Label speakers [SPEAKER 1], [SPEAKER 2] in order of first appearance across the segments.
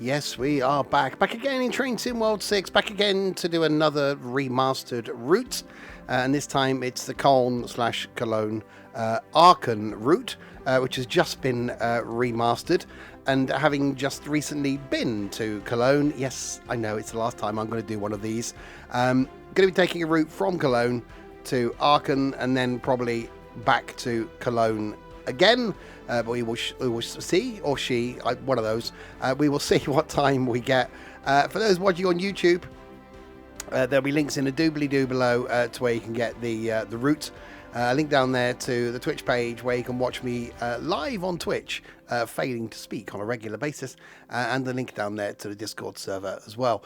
[SPEAKER 1] Yes, we are back. Back again in Train Sim World 6. Back again to do another remastered route. And this time it's the Köln/Cologne Aachen route, which has just been remastered. And having just recently been to Cologne, yes, I know it's the last time I'm going to do one of these. Going to be taking a route from Cologne to Aachen and then probably back to Cologne again. But we will see, or she, one of those. We will see what time we get. For those watching on YouTube, there'll be links in the doobly-doo below to where you can get the route. A link down there to the Twitch page where you can watch me live on Twitch, failing to speak on a regular basis, and the link down there to the Discord server as well.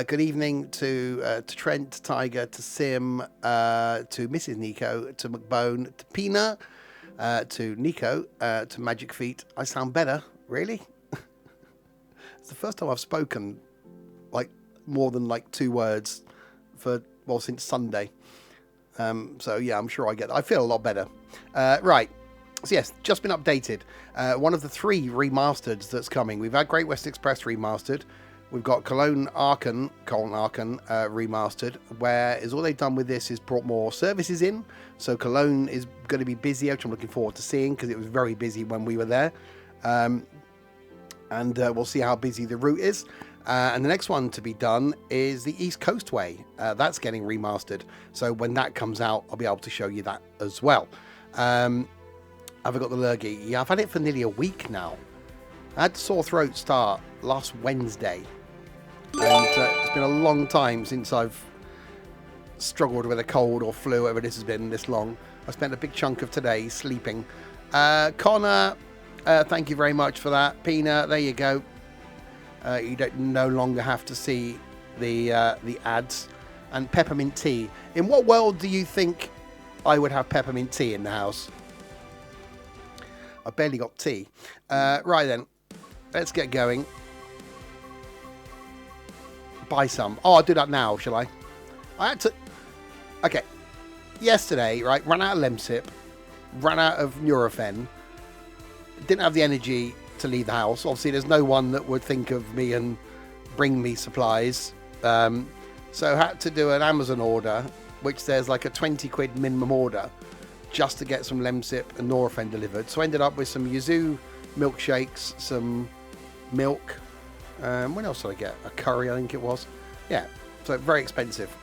[SPEAKER 1] Good evening to Trent, to Tiger, to Sim, to Mrs. Nico, to McBone, to Pina, to Nico, to Magic Feet. I sound better, really? It's the first time I've spoken like more than like 2 words since Sunday. So yeah, I'm sure I feel a lot better. Right. So yes, just been updated. One of the 3 remasters that's coming. We've had Great West Express remastered. We've got Koln-Aachen remastered, whereas all they've done with this is brought more services in. So Cologne is going to be busier, which I'm looking forward to seeing because it was very busy when we were there. And we'll see how busy the route is. And the next one to be done is the East Coast Way. That's getting remastered. So when that comes out, I'll be able to show you that as well. Have I got the lurgy? Yeah, I've had it for nearly a week now. I had sore throat start last Wednesday. And it's been a long time since I've struggled with a cold or flu, whatever this has been this long. I spent a big chunk of today sleeping. Connor, thank you very much for that. Pina, there you go. You no longer have to see the ads. And peppermint tea. In what world do you think I would have peppermint tea in the house? I've barely got tea. Right then, let's get going. Buy some. Oh, I'll do that now, shall I? I had to... Okay. Yesterday, right, ran out of Lemsip, ran out of Nurofen, didn't have the energy to leave the house. Obviously, there's no one that would think of me and bring me supplies. So I had to do an Amazon order, which there's like a 20 quid minimum order, just to get some Lemsip and Nurofen delivered. So I ended up with some Yuzu milkshakes, some milk. What else did I get? A curry, I think it was. Yeah, so very expensive.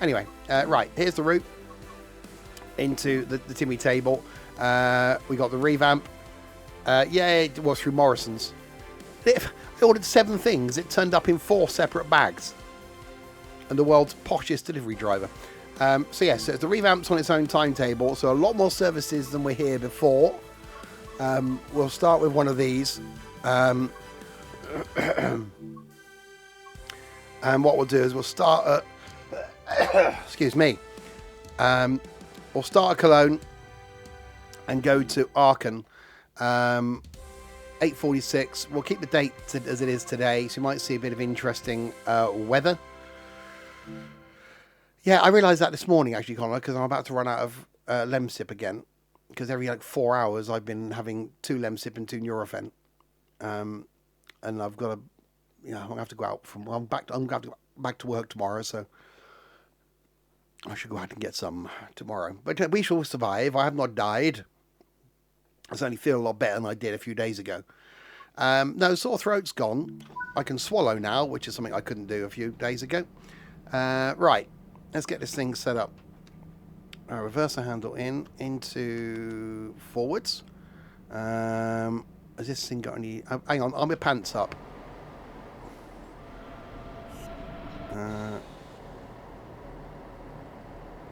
[SPEAKER 1] Anyway, right, here's the route into the Timmy table. We got the revamp. Yeah, it was through Morrison's. I ordered 7 things. It turned up in 4 separate bags. And the world's poshest delivery driver. So yes, so the revamp's on its own timetable. So a lot more services than were here before. We'll start with one of these. And what we'll do is we'll start at... excuse me. We'll start at Cologne and go to Aachen. 8:46. We'll keep the date as it is today, so you might see a bit of interesting weather. Yeah, I realised that this morning, actually, Connor, because I'm about to run out of Lemsip again. Because every 4 hours I've been having 2 Lemsip and 2 Nurofen. And I've got to, I'm going to have to go out from... I'm going to have to go back to work tomorrow, so I should go out and get some tomorrow. But we shall survive. I have not died. I certainly feel a lot better than I did a few days ago. No, sore throat's gone. I can swallow now, which is something I couldn't do a few days ago. Right, let's get this thing set up. Reverse the handle into forwards. Has this thing got any... hang on, my pants up.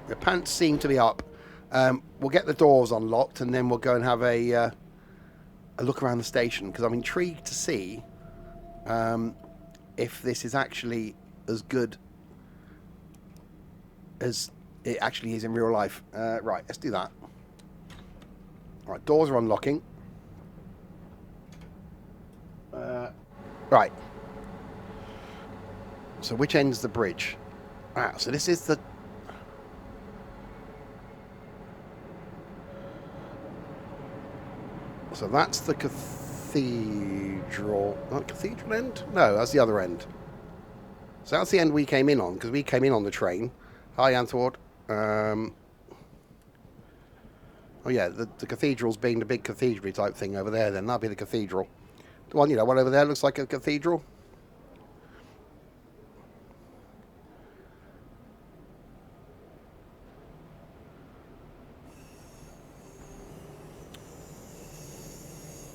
[SPEAKER 1] The pants seem to be up. We'll get the doors unlocked and then we'll go and have a look around the station, because I'm intrigued to see if this is actually as good as it actually is in real life. Right, let's do that. Right, doors are unlocking. Right. So which end's the bridge? Ah, so this is the... So that's the cathedral. Not cathedral end? No, that's the other end. So that's the end we came in on, because we came in on the train. Hi, Anthwart. Oh yeah, the cathedral's being the big cathedral type thing over there then. That'll be the cathedral. The one, one over there looks like a cathedral.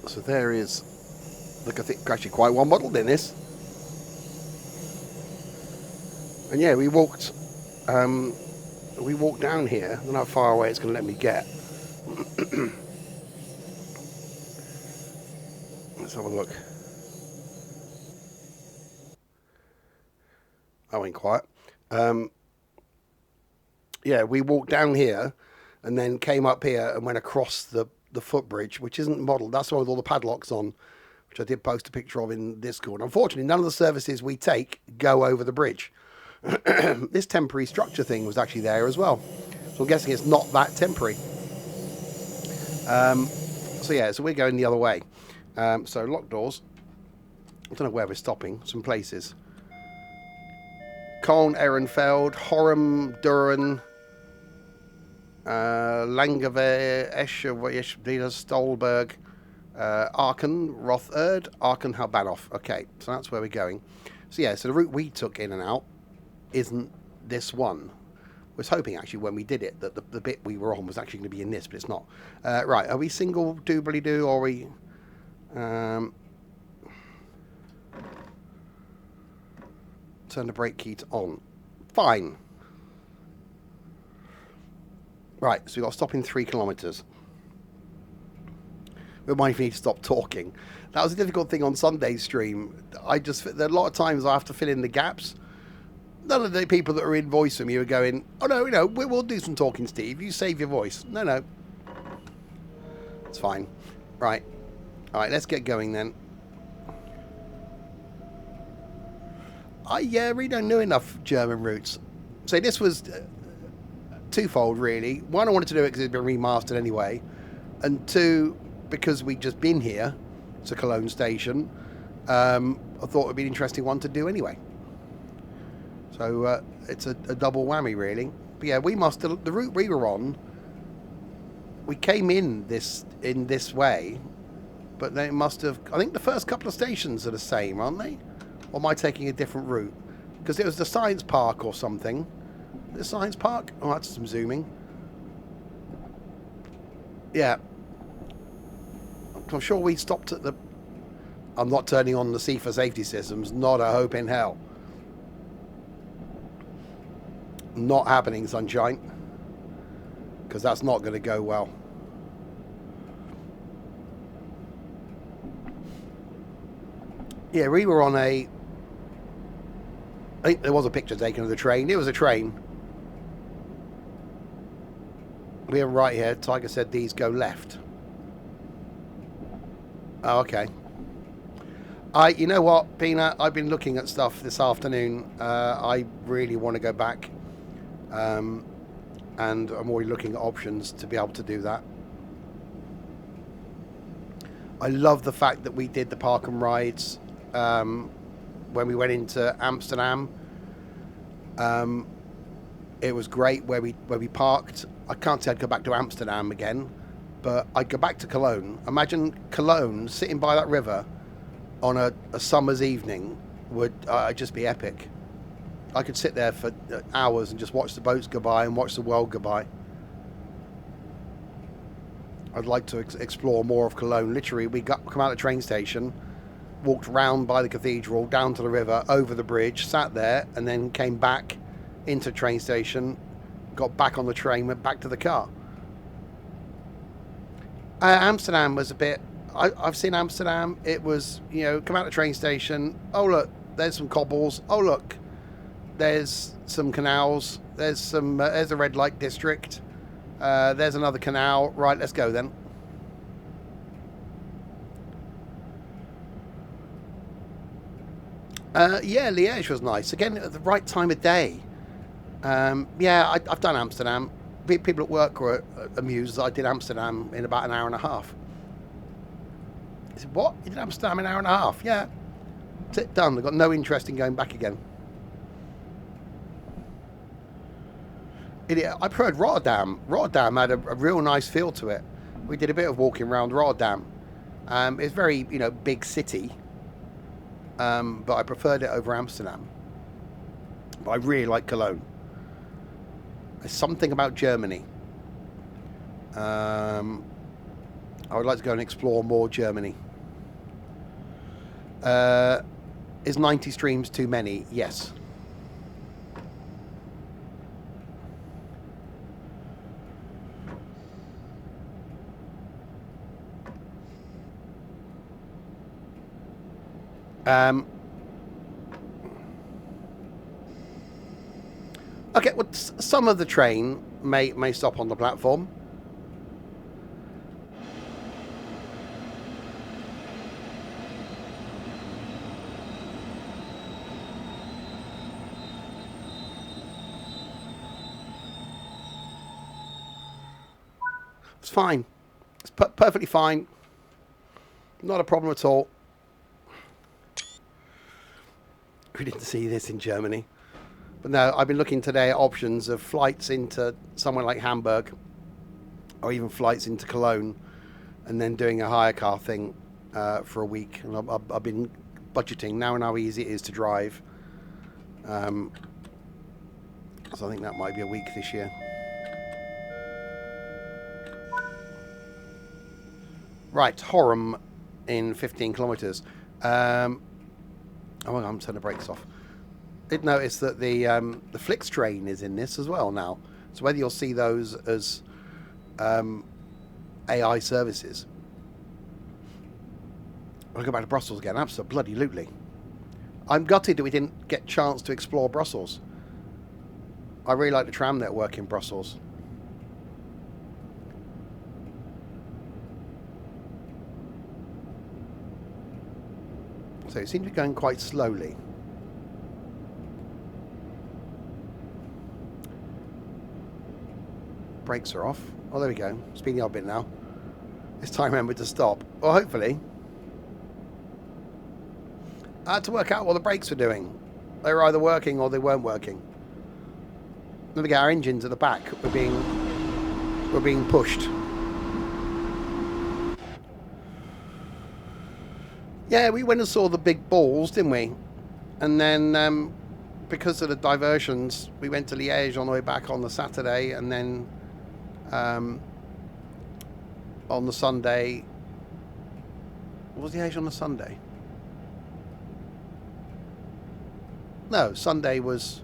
[SPEAKER 1] So there is the cathedral. Actually quite well modelled in this. And yeah, we walked down here. I don't know how far away it's going to let me get. Let's have a look. I went quiet. Yeah, we walked down here and then came up here and went across the footbridge, which isn't modelled. That's the one with all the padlocks on, which I did post a picture of in Discord. Unfortunately, none of the services we take go over the bridge. This temporary structure thing was actually there as well. So I'm guessing it's not that temporary. So yeah, so we're going the other way. So locked doors. I don't know where we're stopping. Some places. Köln-Ehrenfeld, Horum, Duren, Langeve, Esche, Stolberg, Aachen, Rotherd, Aachen, Habanov. Okay, so that's where we're going. So yeah, so the route we took in and out isn't this one. I was hoping actually when we did it that the bit we were on was actually going to be in this, but it's not. Right, are we single doobly-doo or are we... turn the brake key to on. Fine. Right, so we've got to stop in 3 kilometres. Remind me to stop talking. That was a difficult thing on Sunday's stream. There are a lot of times I have to fill in the gaps. None of the people that are in voice from you are going, oh no, we'll do some talking, Steve. You save your voice. No. It's fine. Right. Alright, let's get going then. I really don't know enough German routes. So this was twofold, really. One, I wanted to do it because it's been remastered anyway. And two, because we'd just been here to Cologne Station, I thought it would be an interesting one to do anyway. So it's a double whammy, really. But yeah, the route we were on, we came in this way, but then it must have... I think the first couple of stations are the same, aren't they? Or am I taking a different route? Because it was the science park or something. The science park? Oh, that's some zooming. Yeah. I'm sure we stopped at the... I'm not turning on the C for safety systems. Not a hope in hell. Not happening, sunshine. Because that's not going to go well. Yeah, we were on a... I think there was a picture taken of the train. It was a train. We're right here. Tiger said these go left. Oh, okay. You know what, Peanut? I've been looking at stuff this afternoon. I really want to go back. And I'm already looking at options to be able to do that. I love the fact that we did the park and rides when we went into Amsterdam. It was great where we parked. I can't say I'd go back to Amsterdam again, but I'd go back to Cologne. Imagine Cologne sitting by that river on a summer's evening would just be epic. I could sit there for hours and just watch the boats go by and watch the world go by. I'd like to explore more of Cologne. Literally, we come out of the train station, walked round by the cathedral, down to the river, over the bridge, sat there, and then came back into the train station, got back on the train, went back to the car. Amsterdam was a bit... I've seen Amsterdam. It was, come out of the train station. Oh, look, there's some cobbles. Oh, look, there's some canals. There's a red light district. There's another canal. Right, let's go then. Yeah, Liège was nice. Again, at the right time of day. Yeah, I've done Amsterdam. People at work were amused that I did Amsterdam in about an hour and a half. Is it what? You did Amsterdam an hour and a half? Yeah. That's it, done. I've got no interest in going back again. I preferred Rotterdam. Rotterdam had a real nice feel to it. We did a bit of walking around Rotterdam. It's very, big city. But I preferred it over Amsterdam. But I really like Cologne. There's something about Germany. I would like to go and explore more Germany. Is 90 streams too many? Yes. Okay, well, some of the train may stop on the platform. It's fine. It's perfectly fine. Not a problem at all. We didn't see this in Germany. But no, I've been looking today at options of flights into somewhere like Hamburg or even flights into Cologne and then doing a hire car thing for a week. And I've been budgeting now and how easy it is to drive. So I think that might be a week this year. Right, Horum in 15 kilometres. Oh, I'm turning the brakes off. Did notice that the Flix train is in this as well now. So whether you'll see those as AI services. I'll go back to Brussels again. Absolutely. I'm gutted that we didn't get a chance to explore Brussels. I really like the tram network in Brussels. So it seems to be going quite slowly. Brakes are off. Oh, there we go. Speeding up a bit now. This time remember to stop. Well, hopefully. I had to work out what the brakes were doing. They were either working or they weren't working. Then we get our engines at the back. We're being pushed. Yeah, we went and saw the big balls, didn't we? And then because of the diversions, we went to Liège on the way back on the Saturday, and then on the Sunday. What was Liège on the Sunday? No, Sunday was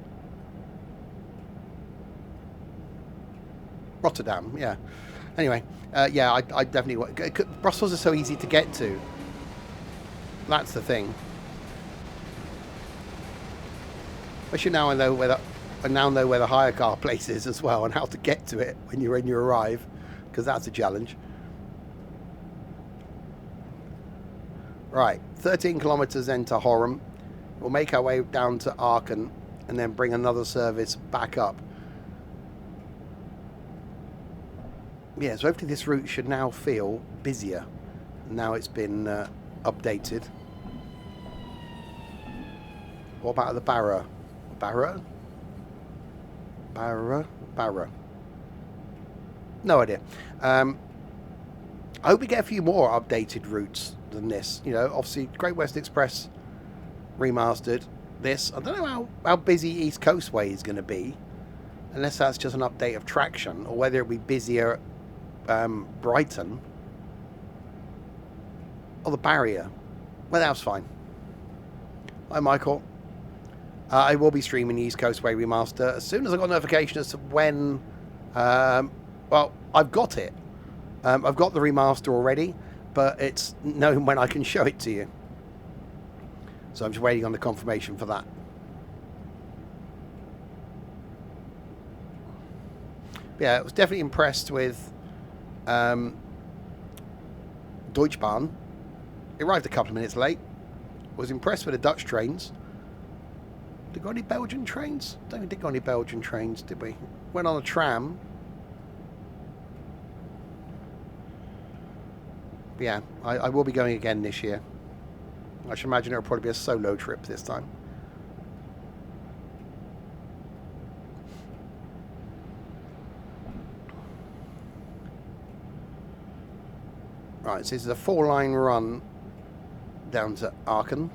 [SPEAKER 1] Rotterdam, yeah. Anyway, yeah, I definitely... Brussels is so easy to get to. That's the thing. Especially now I know where the hire car place is as well, and how to get to it when you arrive, because that's a challenge. Right, 13 kilometers then to Horum. We'll make our way down to Aachen and then bring another service back up. Yeah, so hopefully this route should now feel busier. Now it's been updated. What about the Barra? Barra? No idea. I hope we get a few more updated routes than this. You know, obviously Great Western Express Remastered. This, I don't know how busy East Coast Way is going to be, unless that's just an update of traction, or whether it'll be busier Brighton or the Barrier. Well, that was fine. Hi, Michael. I will be streaming the East Coast Way Remaster as soon as I got notification as to when. Well, I've got it. I've got the remaster already, but it's knowing when I can show it to you. So I'm just waiting on the confirmation for that. Yeah, I was definitely impressed with Deutschbahn. It arrived a couple of minutes late. Was impressed with the Dutch trains. Did we got any Belgian trains? Don't think we did got any Belgian trains, did we? Went on a tram. Yeah, I will be going again this year. I should imagine it'll probably be a solo trip this time. Right, so this is a 4-line run down to Aachen.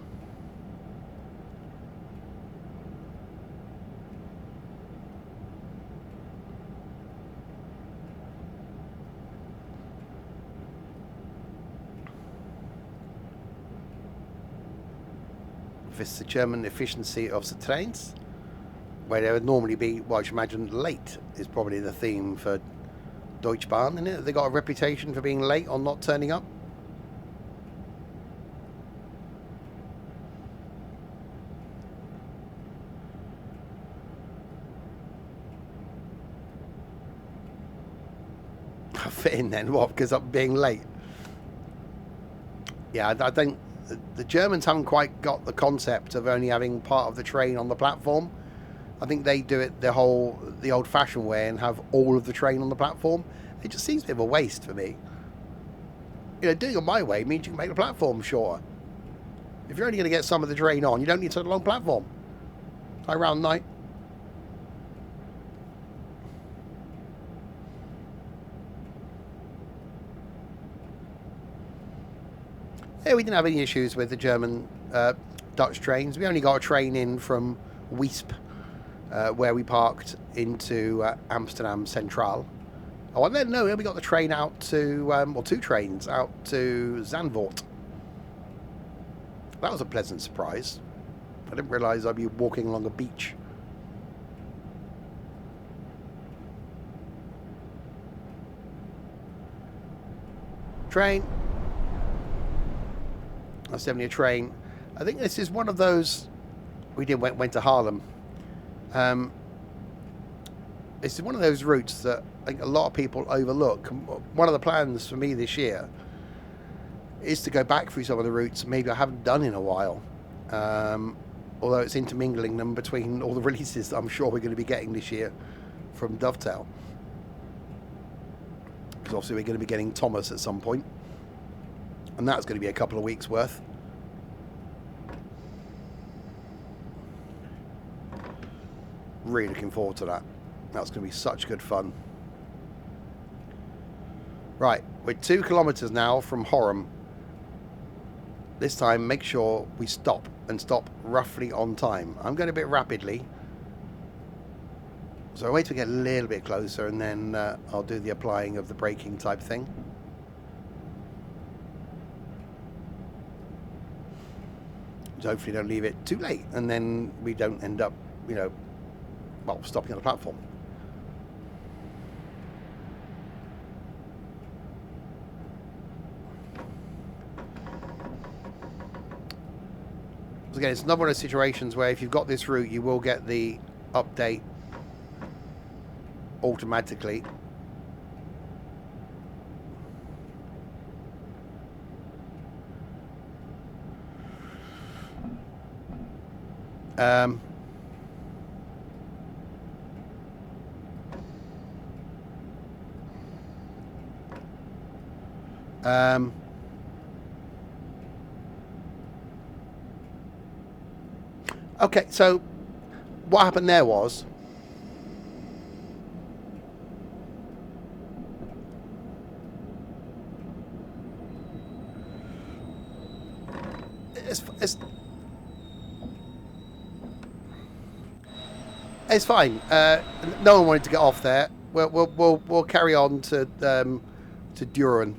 [SPEAKER 1] This is the German efficiency of the trains, where they would normally be, well, I should imagine late is probably the theme for Deutsche Bahn, isn't it? They got a reputation for being late or not turning up. Fit in then, what? Because I'm being late. Yeah, I think the Germans haven't quite got the concept of only having part of the train on the platform. I think they do it the old-fashioned way and have all of the train on the platform. It just seems a bit of a waste for me. You know, doing it my way means you can make the platform shorter. If you're only going to get some of the train on, you don't need such a long platform. Like round night. Yeah, we didn't have any issues with the German Dutch trains. We only got a train in from Weesp, where we parked into Amsterdam Centraal. Oh, and then no, we got the train out to, or 2 trains out to Zandvoort. That was a pleasant surprise. I didn't realise I'd be walking along a beach. Train. That's definitely a train. I think this is one of those. We went to Haarlem. This is one of those routes that I think a lot of people overlook. One of the plans for me this year is to go back through some of the routes maybe I haven't done in a while. Although it's intermingling them between all the releases that I'm sure we're going to be getting this year from Dovetail. Because obviously we're going to be getting Thomas at some point. And that's going to be a couple of weeks worth. Really looking forward to that. That's going to be such good fun. Right, we're 2 kilometers now from Horum. This time, make sure we stop and stop roughly on time. I'm going a bit rapidly. So I'll wait to get a little bit closer and then I'll do the applying of the braking type thing. So hopefully don't leave it too late and then we don't end up, you know, well, stopping on the platform. So again, it's another one of those situations where if you've got this route, you will get the update automatically. Okay, so what happened there was it's fine. No one wanted to get off there. We'll carry on to Duren.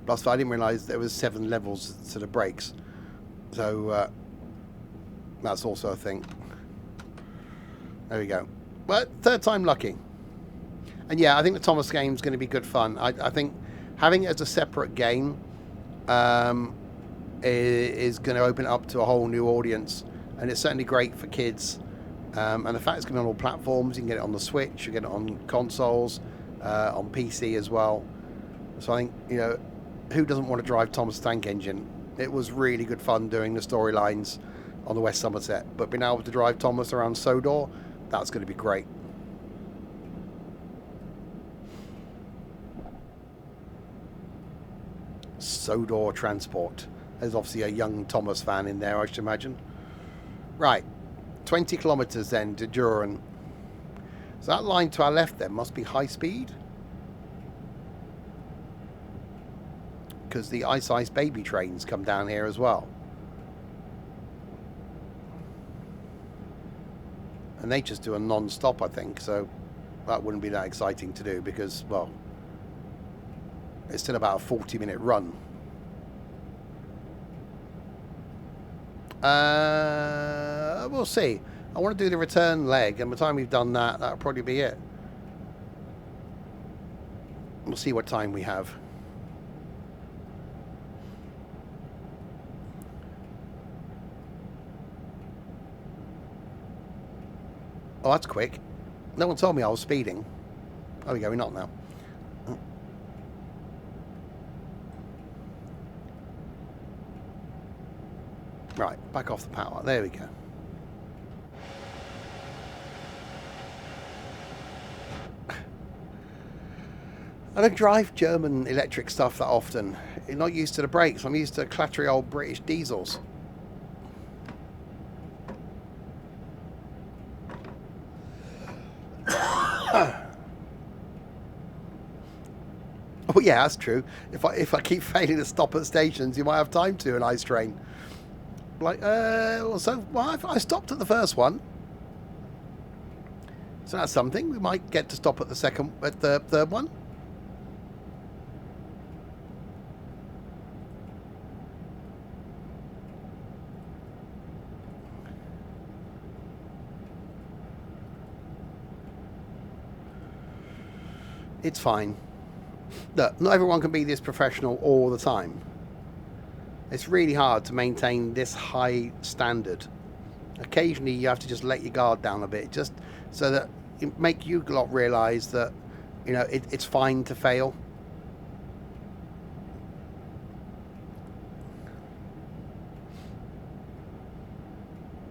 [SPEAKER 1] Plus, I didn't realise there was 7 levels to the brakes, so that's also a thing. There we go. Well, 3rd time lucky. And yeah, I think the Thomas game is going to be good fun. I think having it as a separate game is going to open it up to a whole new audience. And it's certainly great for kids. And the fact it's going to be on all platforms, you can get it on the Switch, you can get it on consoles, on PC as well. So I think, you know, who doesn't want to drive Thomas Tank Engine? It was really good fun doing the storylines on the West Somerset. But being able to drive Thomas around Sodor, that's going to be great. Sodor Transport. There's obviously a young Thomas fan in there, I should imagine. Right, 20 kilometres then to Düren. So that line to our left then must be high speed. Because the Ice Baby trains come down here as well. And they just do a non-stop, I think, so that wouldn't be that exciting to do because, well, it's still about a 40-minute run. We'll see. I want to do the return leg, and by the time we've done that, that'll probably be it. We'll see what time we have. Oh, that's quick. No one told me I was speeding. There we go, we're not now. Right, back off the power. There we go. I don't drive German electric stuff that often. You're not used to the brakes. I'm used to clattery old British diesels. Oh yeah, that's true. If I keep failing to stop at stations, you might have time to an ice train. Like, well, I stopped at the first one, so that's something. We might get to stop at the third one. It's fine. Look, not everyone can be this professional all the time. It's really hard to maintain this high standard. Occasionally you have to just let your guard down a bit, just so that it make you lot realise that, you know, it's fine to fail.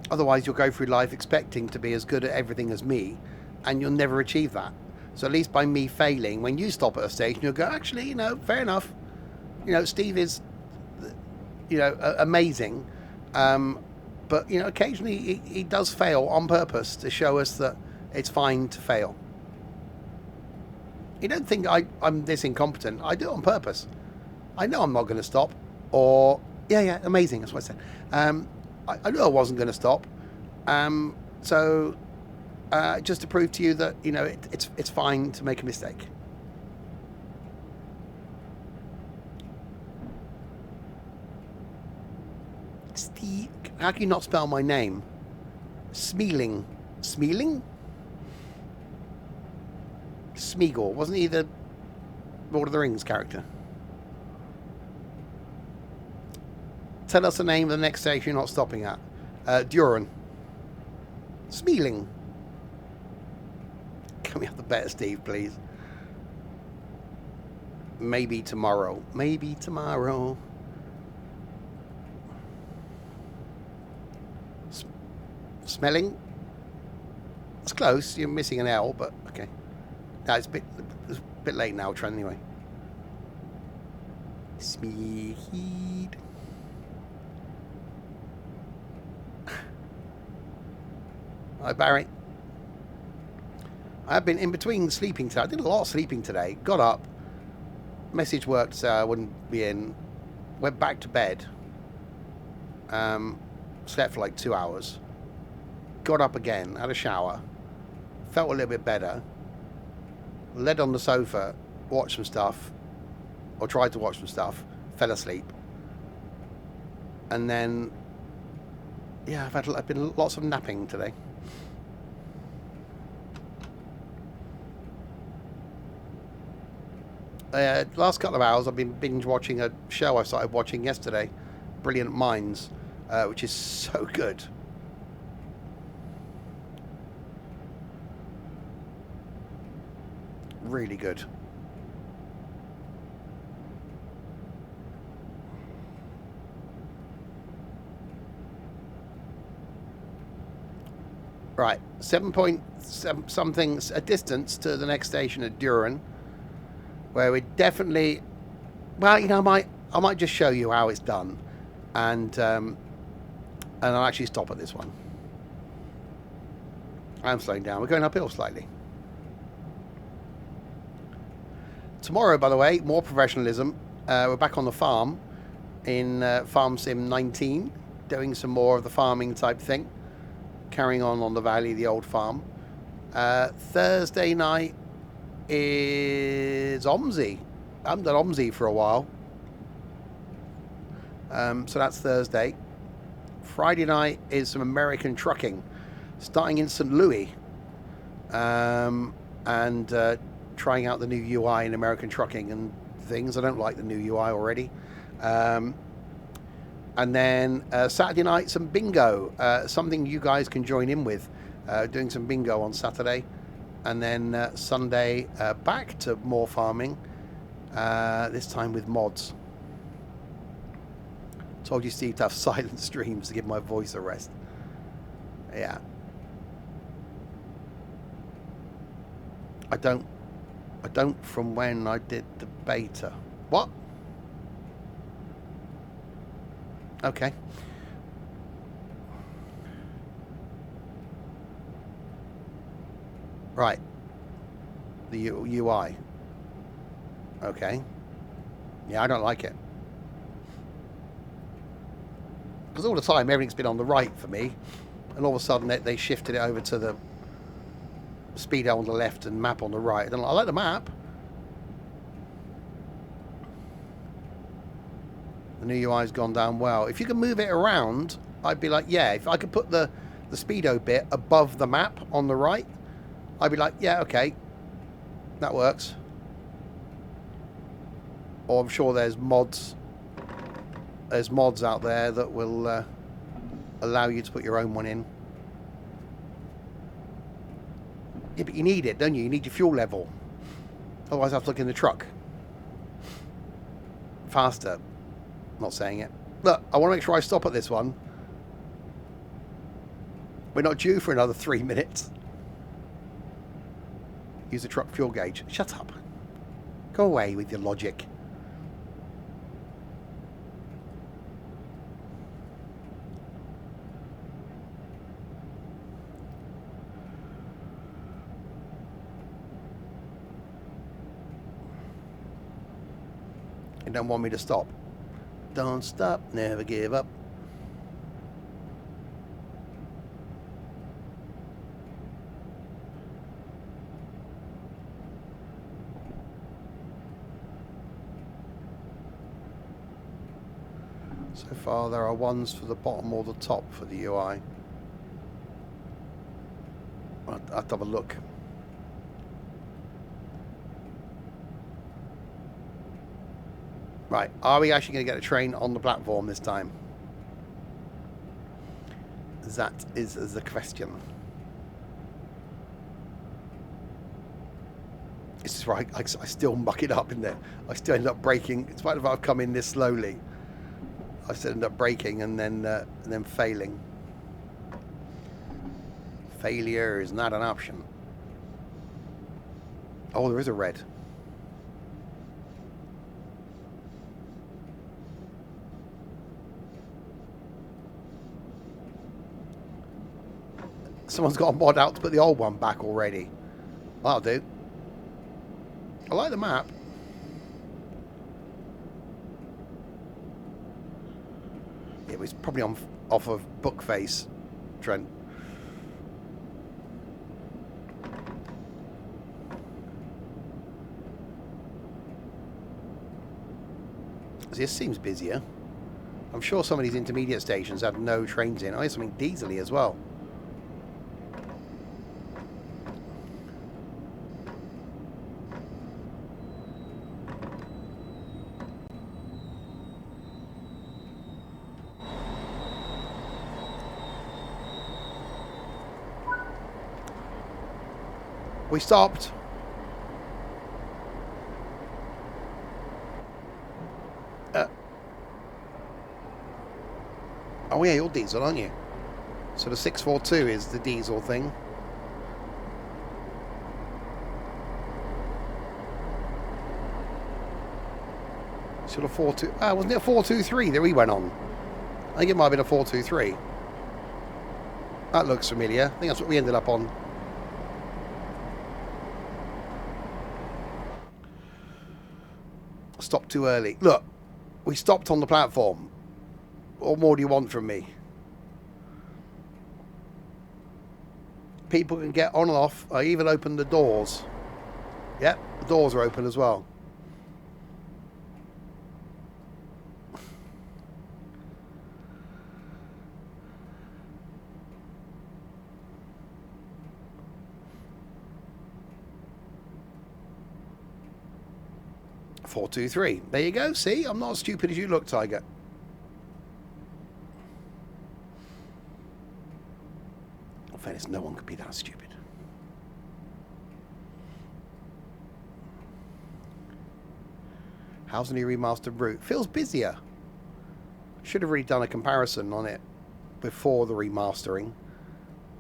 [SPEAKER 1] Otherwise you'll go through life expecting to be as good at everything as me, and you'll never achieve that. So at least by me failing, when you stop at a station, you'll go, actually, you know, fair enough. You know, Steve is, you know, amazing. But, you know, occasionally he does fail on purpose to show us that it's fine to fail. You don't think I'm this incompetent. I do it on purpose. I know I'm not going to stop. Or, yeah, amazing. That's what I said. I knew I wasn't going to stop. So... just to prove to you that, you know, it's fine to make a mistake. Steve, how can you not spell my name? Smealing. Smealing? Smeagol. Wasn't he the Lord of the Rings character? Tell us the name of the next station you're not stopping at. Düren. Smealing. Can we have the better Steve, please? Maybe tomorrow. Maybe tomorrow. Smelling? It's close. You're missing an L, but okay. No, it's a bit late now, Trent, anyway. Smeed. Hi, Barry. I've been in between sleeping today. I did a lot of sleeping today. Got up. Message worked, so I wouldn't be in. Went back to bed. Slept for like 2 hours. Got up again. Had a shower. Felt a little bit better. Led on the sofa. Watched some stuff. Or tried to watch some stuff. Fell asleep. And then... yeah, I've been lots of napping today. Last couple of hours I've been binge watching a show I started watching yesterday, Brilliant Minds, which is so good. Really good. Right, 7 point something a distance to the next station at Düren. Where we definitely, well, you know, I might just show you how it's done, and I'll actually stop at this one. I'm slowing down. We're going uphill slightly. Tomorrow, by the way, more professionalism. We're back on the farm in Farm Sim 19, doing some more of the farming type thing, carrying on the valley, the old farm. Thursday night is OMSI. I haven't done OMSI for a while. So that's Thursday. Friday night is some American trucking, starting in St. Louis, and trying out the new UI in American trucking and things. I don't like the new UI already. And then Saturday night, some bingo, something you guys can join in with, doing some bingo on Saturday. And then Sunday, back to more farming, this time with mods. Told you, Steve, to have silent streams to give my voice a rest. Yeah. I don't from when I did the beta. What? Okay. Right. The UI. Okay. Yeah, I don't like it. Because all the time, everything's been on the right for me. And all of a sudden, they shifted it over to the speedo on the left and map on the right. And I like the map. The new UI's gone down well. If you can move it around, I'd be like, yeah. If I could put the speedo bit above the map on the right, I'd be like, yeah, okay. That works. Or I'm sure there's mods. There's mods out there that will allow you to put your own one in. Yeah, but you need it, don't you? You need your fuel level. Otherwise I have to look in the truck. Faster. Not saying it. Look, I want to make sure I stop at this one. We're not due for another 3 minutes. Use the truck fuel gauge. Shut up. Go away with your logic. You don't want me to stop. Don't stop, never give up. So far there are ones for the bottom or the top for the UI. I'll have to have a look. Right, are we actually going to get a train on the platform this time? That is the question. This is right, I still muck it up in there. I still end up braking. In spite of I've come in this slowly, I still end up braking and then failing. Failure is not an option. Oh, there is a red. Someone's got a mod out to put the old one back already. That'll do. I like the map. It was probably off of Bookface, Trent. This seems busier. I'm sure some of these intermediate stations have no trains in. Oh, there's something diesely as well. We stopped. Oh yeah, you're diesel, aren't you? So the 642 is the diesel thing. Sort of 4-2. Ah, wasn't it a 4-2-3 that we went on? I think it might have been a 4-2-3. That looks familiar. I think that's what we ended up on. Stopped too early. Look, we stopped on the platform. What more do you want from me? People can get on and off. I even opened the doors. Yep, the doors are open as well. Four, two, three. There you go. See, I'm not as stupid as you look, Tiger. In fairness, no one could be that stupid. How's the new remastered route? Feels busier. Should have really done a comparison on it before the remastering.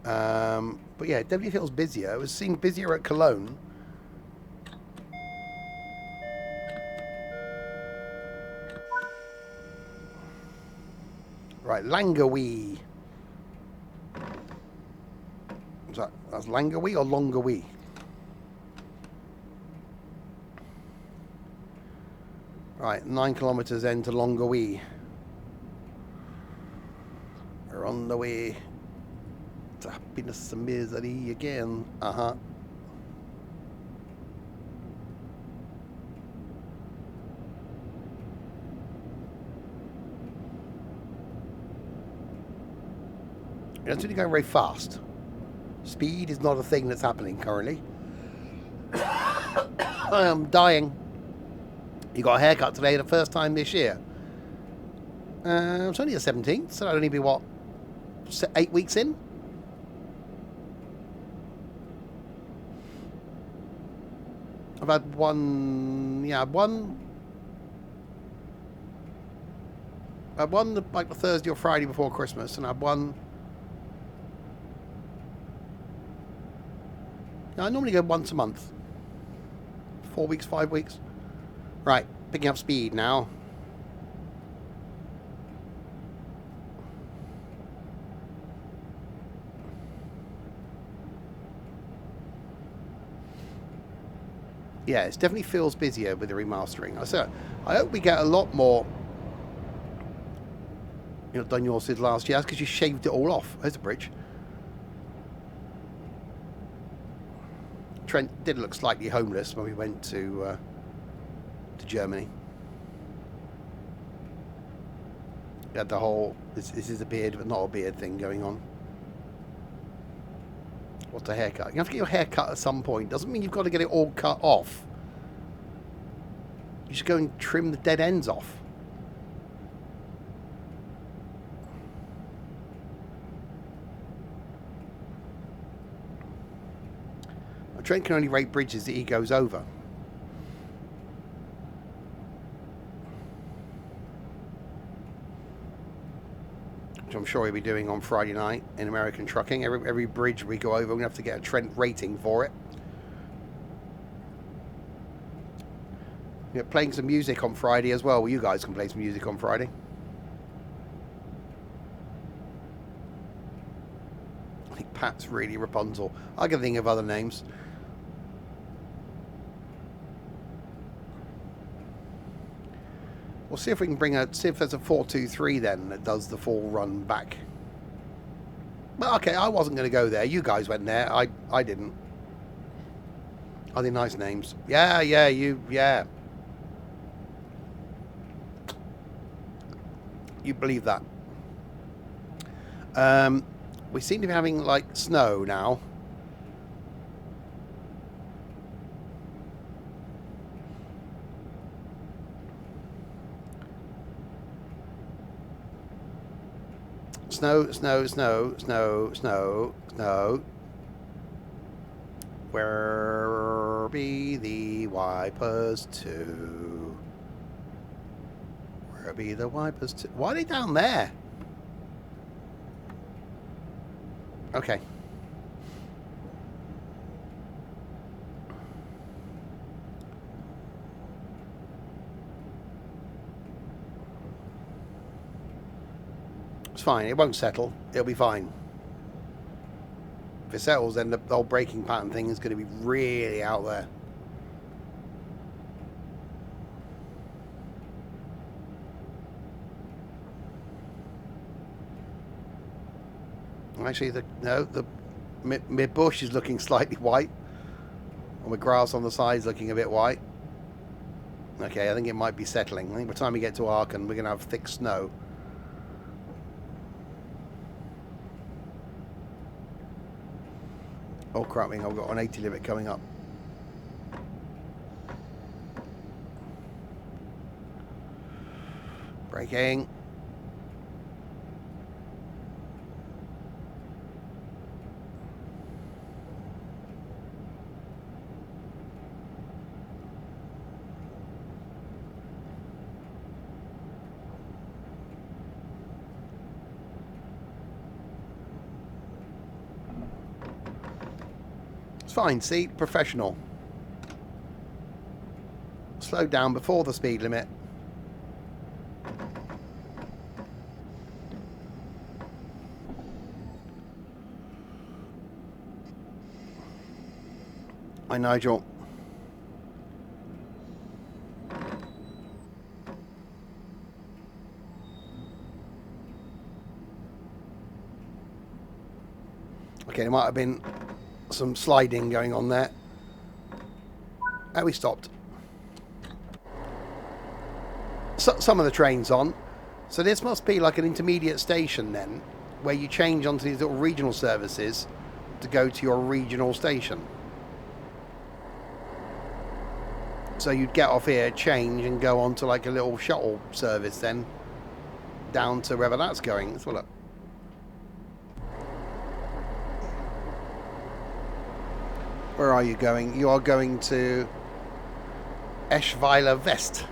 [SPEAKER 1] But yeah, it definitely feels busier. It was seen busier at Cologne. Right, Langawi. That's Langawi or Longawi? Right, 9 kilometers then to Longawi. We're on the way to happiness and misery again. Uh-huh. You're not really going very fast. Speed is not a thing that's happening currently. I am dying. You got a haircut today, the first time this year. It's only the 17th, so that'll only be what, 8 weeks in? I've had one, yeah, one. I had one like the Thursday or Friday before Christmas, and I had one. I normally go once a month. 4 weeks, 5 weeks. Right, picking up speed now. Yeah, it definitely feels busier with the remastering. I hope we get a lot more, you know, done yours did last year. That's because you shaved it all off. There's the bridge. Trent did look slightly homeless when we went to Germany. He had the whole this is a beard but not a beard thing going on. What's a haircut? You have to get your hair cut at some point. Doesn't mean you've got to get it all cut off. You just go and trim the dead ends off. Trent can only rate bridges that he goes over. Which I'm sure he'll be doing on Friday night in American Trucking. Every bridge we go over, we're going to have to get a Trent rating for it. Yeah, playing some music on Friday as well. Well, you guys can play some music on Friday. I think Pat's really Rapunzel. I can think of other names. We'll see if we can see if there's a 4-2-3 then that does the full run back. Well, okay, I wasn't going to go there. You guys went there. I didn't. Are they nice names? Yeah. You believe that. We seem to be having, like, snow now. Snow. Where be the wipers to? Where be the wipers to? Why are they down there? Okay. It's fine. It won't settle. It'll be fine. If it settles, then the whole braking pattern thing is going to be really out there. Actually, my bush is looking slightly white. And the grass on the side is looking a bit white. Okay, I think it might be settling. I think by the time we get to Aachen, we're going to have thick snow. Oh crap, I've got an 80 limit coming up. Braking. It's fine, see? Professional. Slow down before the speed limit. Hi, Nigel. Okay, there might have been some sliding going on there. Oh, we stopped. So, some of the train's on. So this must be like an intermediate station then, where you change onto these little regional services to go to your regional station. So you'd get off here, change, and go on to like a little shuttle service then, down to wherever that's going. Let's have a look. Where are you going? You are going to Eschweiler West.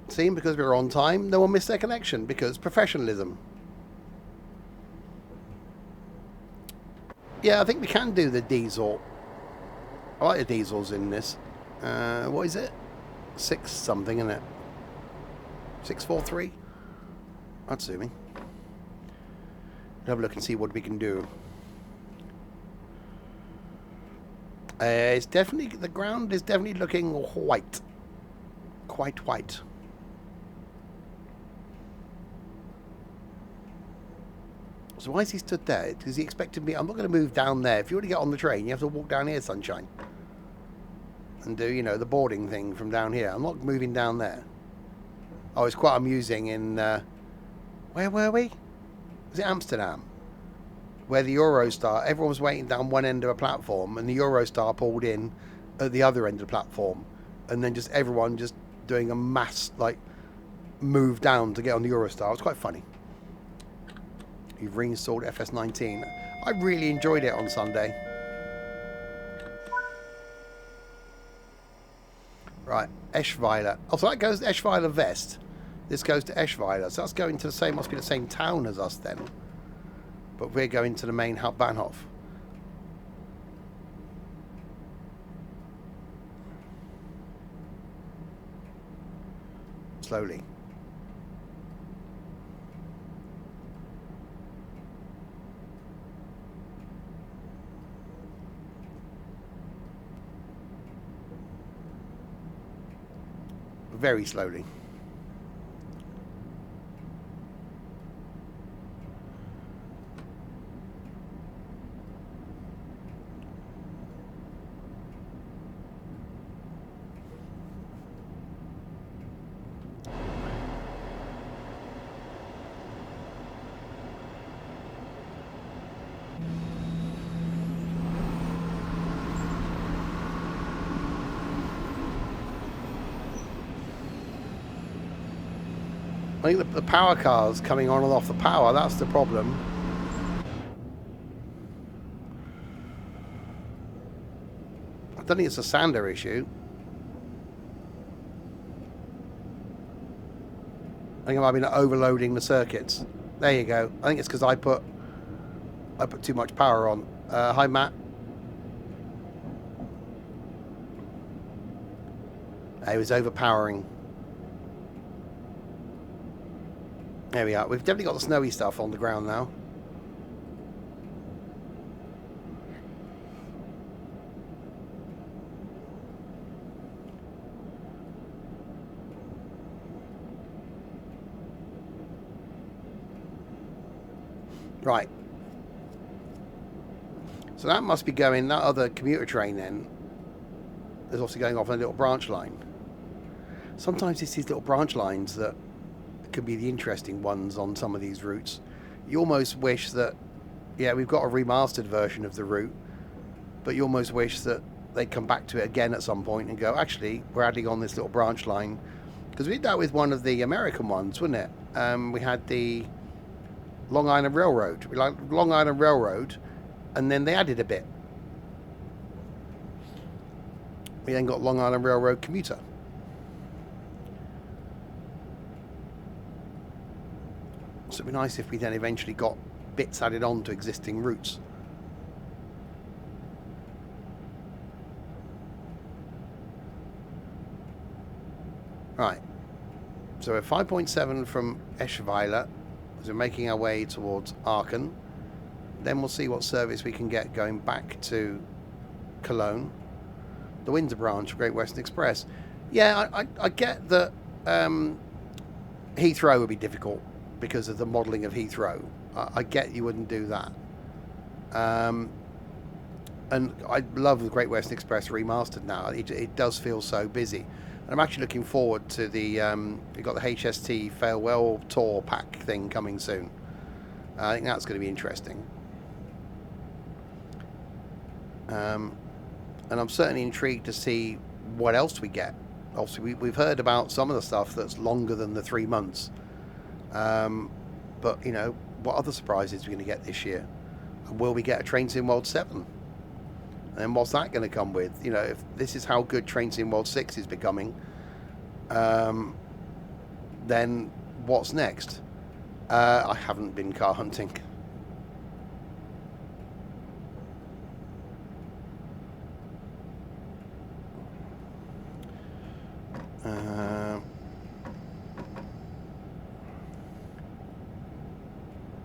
[SPEAKER 1] See, because we're on time, no one missed their connection, because professionalism. Yeah, I think we can do the diesel. I like the diesels in this. What is it? 6 something, isn't it? 643? That's assuming. Have a look and see what we can do. It's definitely, the ground is definitely looking white. Quite white. So why is he stood there? Because he expected me. I'm not going to move down there. If you want to get on the train, you have to walk down here, sunshine. And do, you know, the boarding thing from down here. I'm not moving down there. Oh, it's quite amusing in... where were we? Was it Amsterdam? Where the Eurostar, everyone was waiting down one end of a platform and the Eurostar pulled in at the other end of the platform, and then just everyone just doing a mass like move down to get on the Eurostar. It was quite funny. You've reinstalled FS19. I really enjoyed it on Sunday. Right, Eschweiler. Oh, so that goes to Eschweiler West. This goes to Eschweiler. So that's going to the same, must be the same town as us then. But we're going to the main Hauptbahnhof. Slowly. Very slowly. I think the power car's coming on and off the power, that's the problem. I don't think it's a sander issue. I think I might have been overloading the circuits. There you go. I think it's because I put too much power on. Hi Matt. It was overpowering. There we are. We've definitely got the snowy stuff on the ground now. Right. So that must be going, that other commuter train then is also going off on a little branch line. Sometimes it's these little branch lines that could be the interesting ones on some of these routes. You almost wish that, yeah, we've got a remastered version of the route, but you almost wish that they'd come back to it again at some point and go, actually, we're adding on this little branch line. Because we did that with one of the American ones, wasn't it? We had the Long Island Railroad. We like Long Island Railroad, and then they added a bit. We then got Long Island Railroad Commuter. So it'd be nice if we then eventually got bits added on to existing routes. Right. So we're 5.7 from Eschweiler. So we're making our way towards Aachen. Then we'll see what service we can get going back to Cologne. The Windsor branch of Great Western Express. Yeah, I get that Heathrow would be difficult because of the modelling of Heathrow. I get you wouldn't do that. And I love the Great Western Express remastered now. It does feel so busy. And I'm actually looking forward to the, we've got the HST Farewell Tour Pack thing coming soon. I think that's going to be interesting. And I'm certainly intrigued to see what else we get. Obviously, we've heard about some of the stuff that's longer than the 3 months. But, you know, what other surprises are we going to get this year? And will we get a Train Sim World 7? And what's that going to come with? You know, if this is how good Train Sim World 6 is becoming, then what's next? I haven't been car hunting.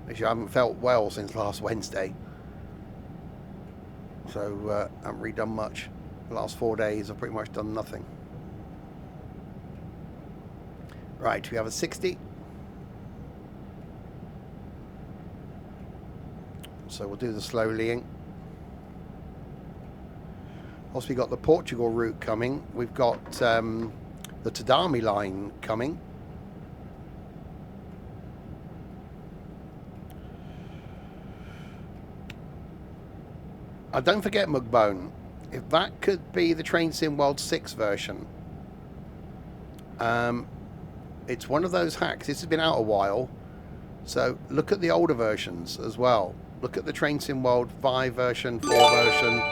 [SPEAKER 1] Actually, I haven't felt well since last Wednesday. So I haven't really done much. The last 4 days I've pretty much done nothing. Right, we have a 60. So we'll do the slowly. Also, we've got the Portugal route coming. We've got the Tadami line coming. Don't forget, Mugbone, if that could be the Train Sim World 6 version, it's one of those hacks. This has been out a while, so look at the older versions as well. Look at the Train Sim World 5 version, 4 version,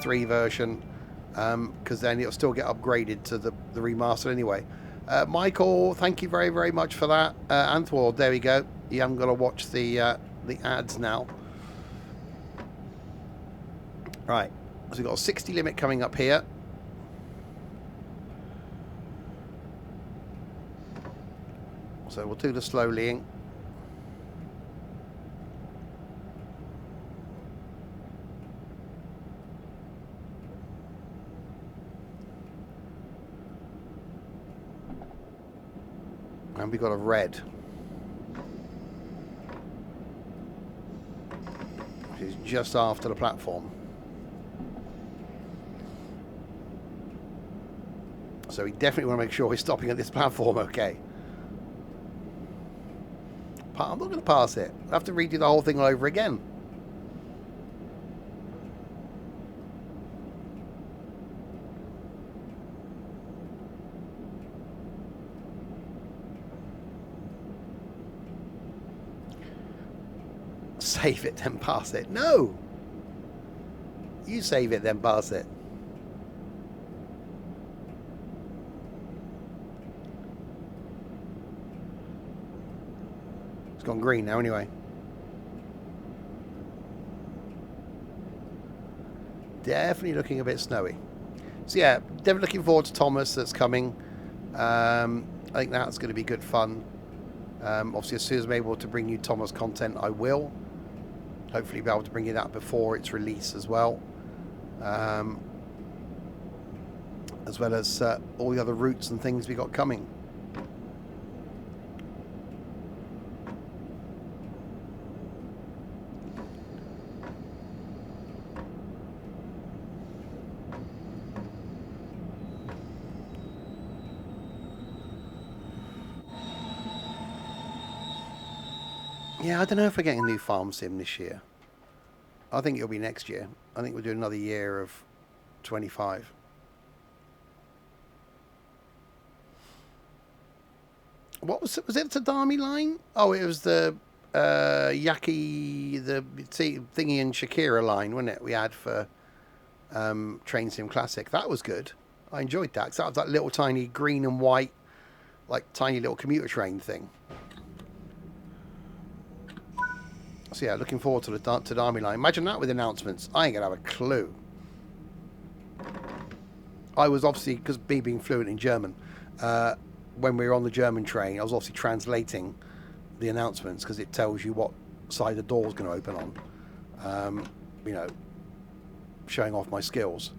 [SPEAKER 1] 3 version, because then it'll still get upgraded to the remaster anyway. Michael, thank you very, very much for that. Anthwald, there we go. You haven't got to watch the ads now. Right, so we've got a 60 limit coming up here. So we'll do the slowly. And we got a red. Which is just after the platform. So we definitely want to make sure we're stopping at this platform, okay. I'm not going to pass it. I have to redo the whole thing all over again. Save it, then pass it. No! You save it, then pass it. Gone green now anyway. Definitely looking a bit snowy. So yeah, definitely looking forward to Thomas that's coming. I think that's going to be good fun. Obviously, as soon as I'm able to bring you Thomas content, I will. Hopefully be able to bring you that before its release as well. As well as all the other routes and things we got coming. Yeah, I don't know if we're getting a new farm sim this year. I think it'll be next year. I think we'll do another year of 25. What was it? Was it the Tadami line? Oh, it was the Yaki, the thingy and Shakira line, wasn't it? We had for Train Sim Classic. That was good. I enjoyed that. 'Cause that was that little tiny green and white, like tiny little commuter train thing. So yeah, looking forward to the Tadami line. Imagine that with announcements. I ain't gonna have a clue. I was obviously, because me being fluent in German, when we were on the German train, I was obviously translating the announcements because it tells you what side the door is going to open on. You know, showing off my skills.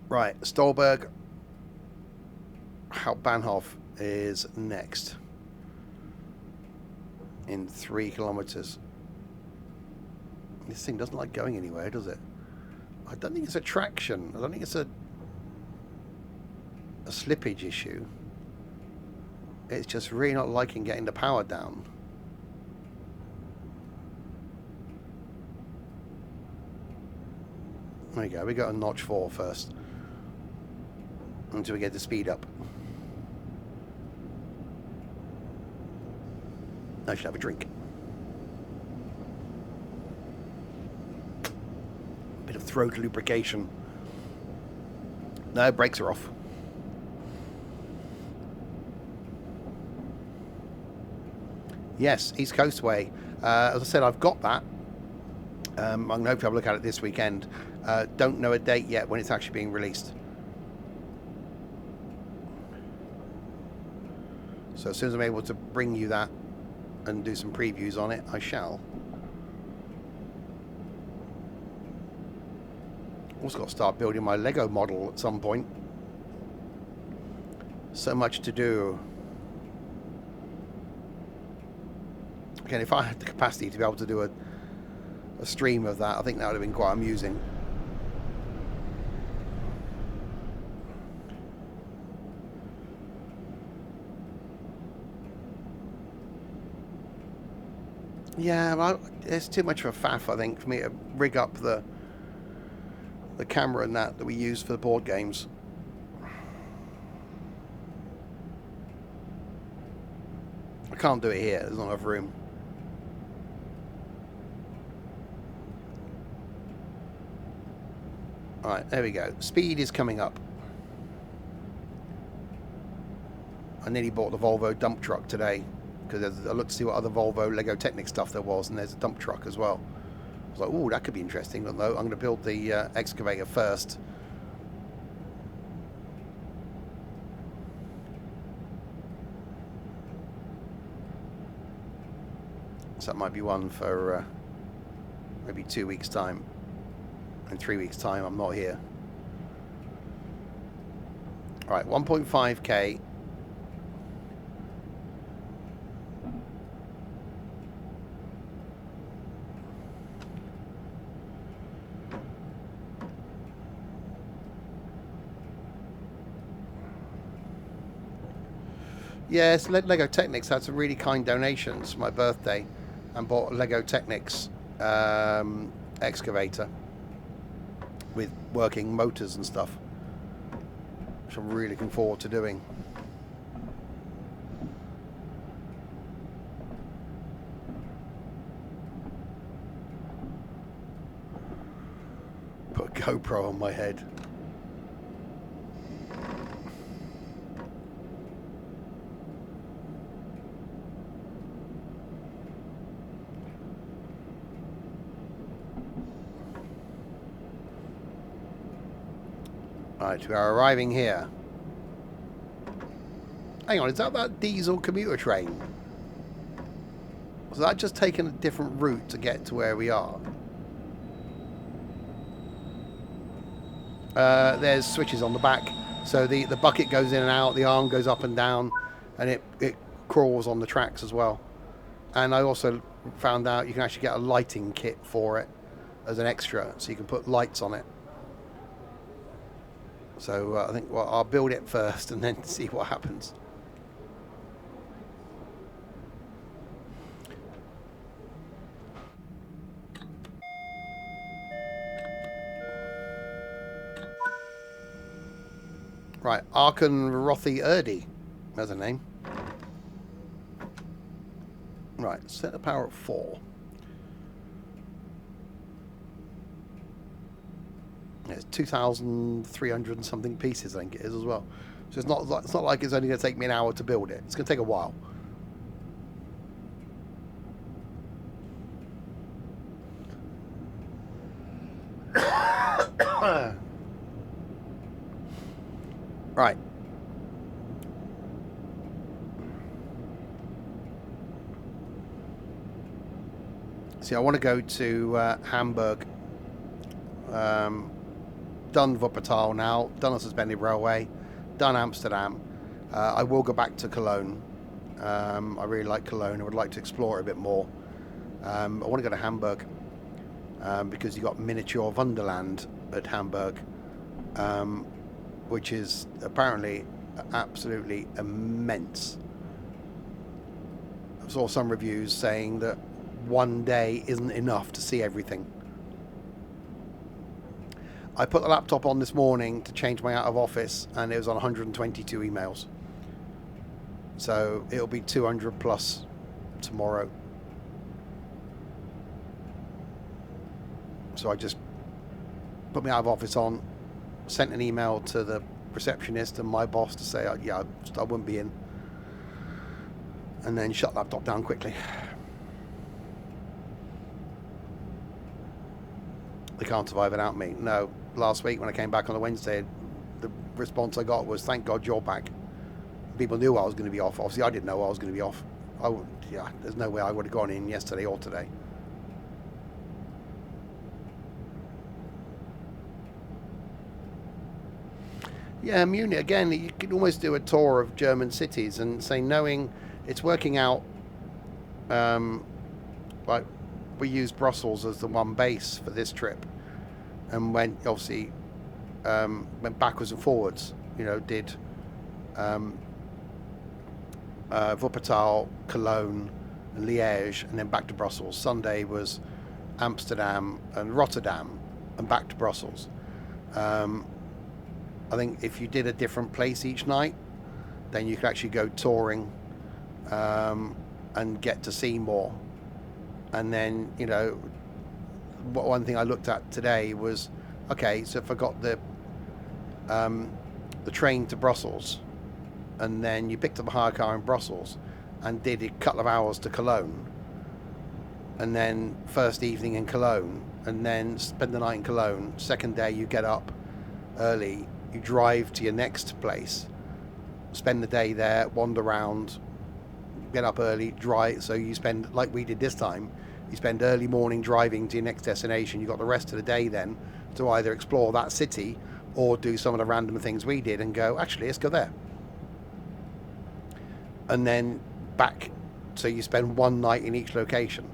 [SPEAKER 1] Right, Stolberg Hauptbahnhof is next in 3 kilometers. This thing doesn't like going anywhere, does it? I don't think it's a traction. I don't think it's a slippage issue. It's just really not liking getting the power down. There we go. We got a notch 4 first until we get the speed up. I should have a drink. Bit of throat lubrication. No, brakes are off. Yes, East Coast Way. As I said, I've got that. I'm going to hopefully have a look at it this weekend. Don't know a date yet when it's actually being released. So as soon as I'm able to bring you that and do some previews on it, I shall. Also got to start building my Lego model at some point. So much to do. Again, if I had the capacity to be able to do a stream of that, I think that would have been quite amusing. Yeah, well, it's too much of a faff, I think, for me to rig up the camera and that we use for the board games. I can't do it here. There's not enough room. Alright, there we go. Speed is coming up. I nearly bought the Volvo dump truck today because I looked to see what other Volvo Lego Technic stuff there was, and there's a dump truck as well. I was like, ooh, that could be interesting. Although I'm going to build the excavator first. So that might be one for maybe 2 weeks' time. In 3 weeks' time, I'm not here. All right, 1.5k. Yes, Lego Technics had some really kind donations for my birthday and bought a Lego Technics excavator with working motors and stuff, which I'm really looking forward to doing. Put a GoPro on my head. Right, we are arriving here. Hang on, is that diesel commuter train? So that just taken a different route to get to where we are? There's switches on the back. So the bucket goes in and out, the arm goes up and down, and it crawls on the tracks as well. And I also found out you can actually get a lighting kit for it as an extra, so you can put lights on it. So I think I'll build it first and then see what happens. Right, Aachen Remastered. There's a name. Right, set the power at 4. It's 2,300 and something pieces, I think it is as well. So it's not like it's only going to take me an hour to build it. It's going to take a while. Right. See, I want to go to Hamburg. Done Wuppertal now. Done a suspended railway. Done Amsterdam. I will go back to Cologne. I really like Cologne. I would like to explore it a bit more. I want to go to Hamburg because you've got miniature Wonderland at Hamburg, which is apparently absolutely immense. I saw some reviews saying that one day isn't enough to see everything. I put the laptop on this morning to change my out of office and it was on 122 emails. So it'll be 200 plus tomorrow. So I just put my out of office on, sent an email to the receptionist and my boss to say, yeah, I wouldn't be in. And then shut the laptop down quickly. They can't survive without me. No, last week when I came back on a Wednesday, the response I got was, thank God you're back. People knew I was going to be off. Obviously, I didn't know I was going to be off. Yeah, there's no way I would have gone in yesterday or today. Yeah, Munich, again, you could almost do a tour of German cities and say, knowing it's working out, like we used Brussels as the one base for this trip and went, obviously, went backwards and forwards, you know, did Wuppertal, Cologne, and Liège, and then back to Brussels. Sunday was Amsterdam and Rotterdam, and back to Brussels. I think if you did a different place each night, then you could actually go touring and get to see more. And then, you know, one thing I looked at today was, okay, so if I got the train to Brussels, and then you picked up a hire car in Brussels and did a couple of hours to Cologne, and then first evening in Cologne, and then spend the night in Cologne. Second day you get up early, you drive to your next place, spend the day there, wander around, get up early, drive. So you spend, like we did this time, you spend early morning driving to your next destination. You got the rest of the day then to either explore that city or do some of the random things we did and go, actually, let's go there. And then back, so you spend one night in each location.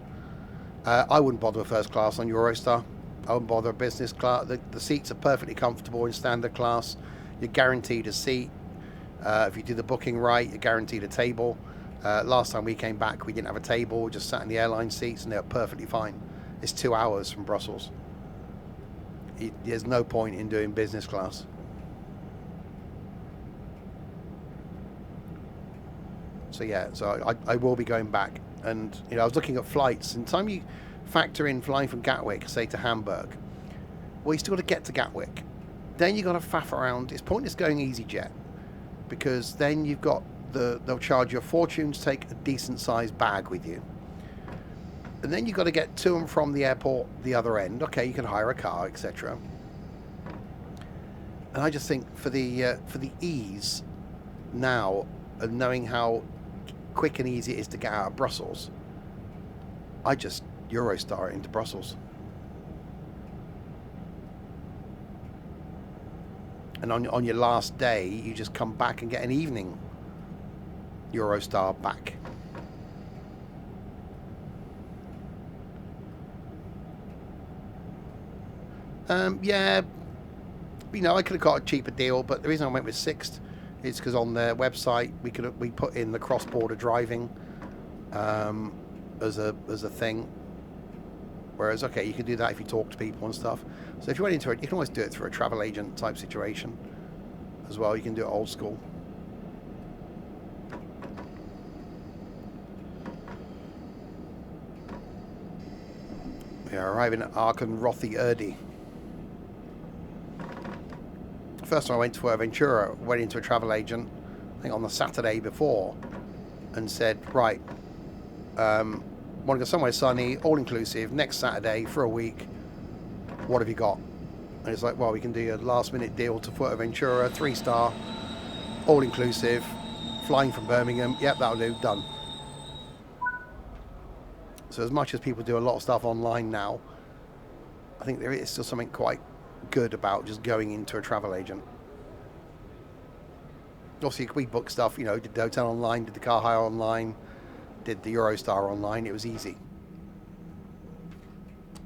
[SPEAKER 1] I wouldn't bother with first class on Eurostar. I wouldn't bother with business class. The seats are perfectly comfortable in standard class. You're guaranteed a seat. If you do the booking right, you're guaranteed a table. Last time we came back, we didn't have a table. We just sat in the airline seats and they were perfectly fine. It's 2 hours from Brussels. There's no point in doing business class. So yeah, so I will be going back. And, you know, I was looking at flights. And time you factor in flying from Gatwick, say, to Hamburg, well, you still got to get to Gatwick. Then you got to faff around. It's pointless going EasyJet, because then you've got they'll charge you a fortune to take a decent sized bag with you. And then you've got to get to and from the airport the other end. Okay, you can hire a car, etc. And I just think for the ease now of knowing how quick and easy it is to get out of Brussels, I just Eurostar it into Brussels. And on your last day, you just come back and get an evening Eurostar back. Yeah, you know, I could have got a cheaper deal, but the reason I went with Sixt is because on their website we put in the cross-border driving as a thing. Whereas, okay, you can do that if you talk to people and stuff. So if you went into it, you can always do it through a travel agent type situation as well. You can do it old school. We are arriving at Aachen Rothy First time I went to Fuerteventura, went into a travel agent, I think on the Saturday before, and said, right, want to go somewhere sunny, all inclusive, next Saturday for a week. What have you got? And it's like, well, we can do a last minute deal to Fuerteventura, 3-star, all inclusive, flying from Birmingham. Yep, that'll do, done. So as much as people do a lot of stuff online now, I think there is still something quite good about just going into a travel agent. Obviously, we booked stuff, you know, did the hotel online, did the car hire online, did the Eurostar online. It was easy.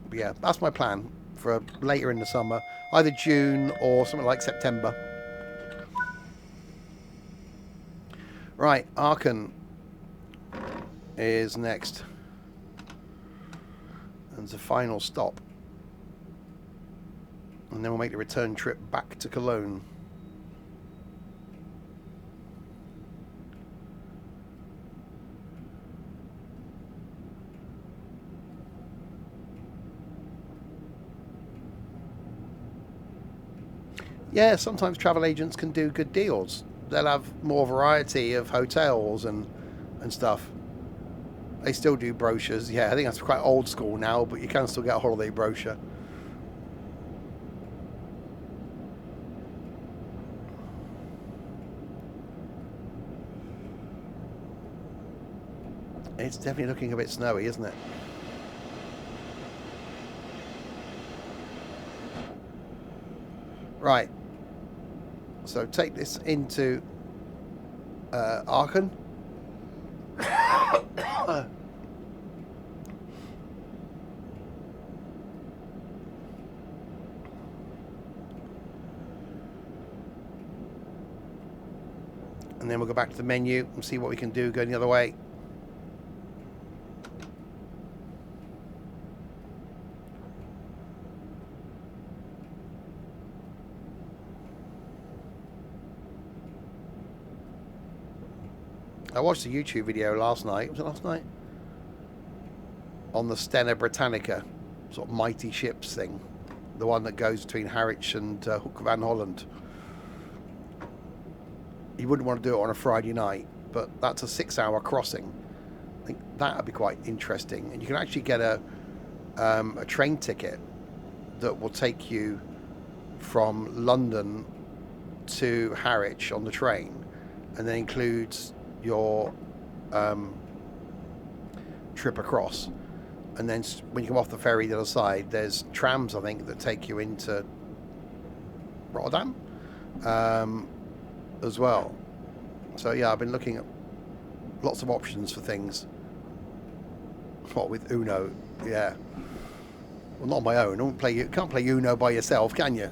[SPEAKER 1] But yeah, that's my plan for later in the summer, either June or something like September. Right, Aachen is next. And it's a final stop. And then we'll make the return trip back to Cologne. Yeah, sometimes travel agents can do good deals. They'll have more variety of hotels and stuff. They still do brochures. Yeah, I think that's quite old school now, but you can still get a holiday brochure. It's definitely looking a bit snowy, isn't it? Right. So take this into Aachen. And then we'll go back to the menu and see what we can do going the other way. I watched a YouTube video last night. Was it last night? On the Stena Britannica, sort of mighty ships thing. The one that goes between Harwich and Hoek van Holland. You wouldn't want to do it on a Friday night, but that's a 6-hour crossing. I think that would be quite interesting. And you can actually get a train ticket that will take you from London to Harwich on the train, and then includes your trip across. And then when you come off the ferry the other side, there's trams, I think, that take you into Rotterdam as well. So yeah, I've been looking at lots of options for things. What with Uno? Yeah. Well, not on my own. You can't play Uno by yourself, can you?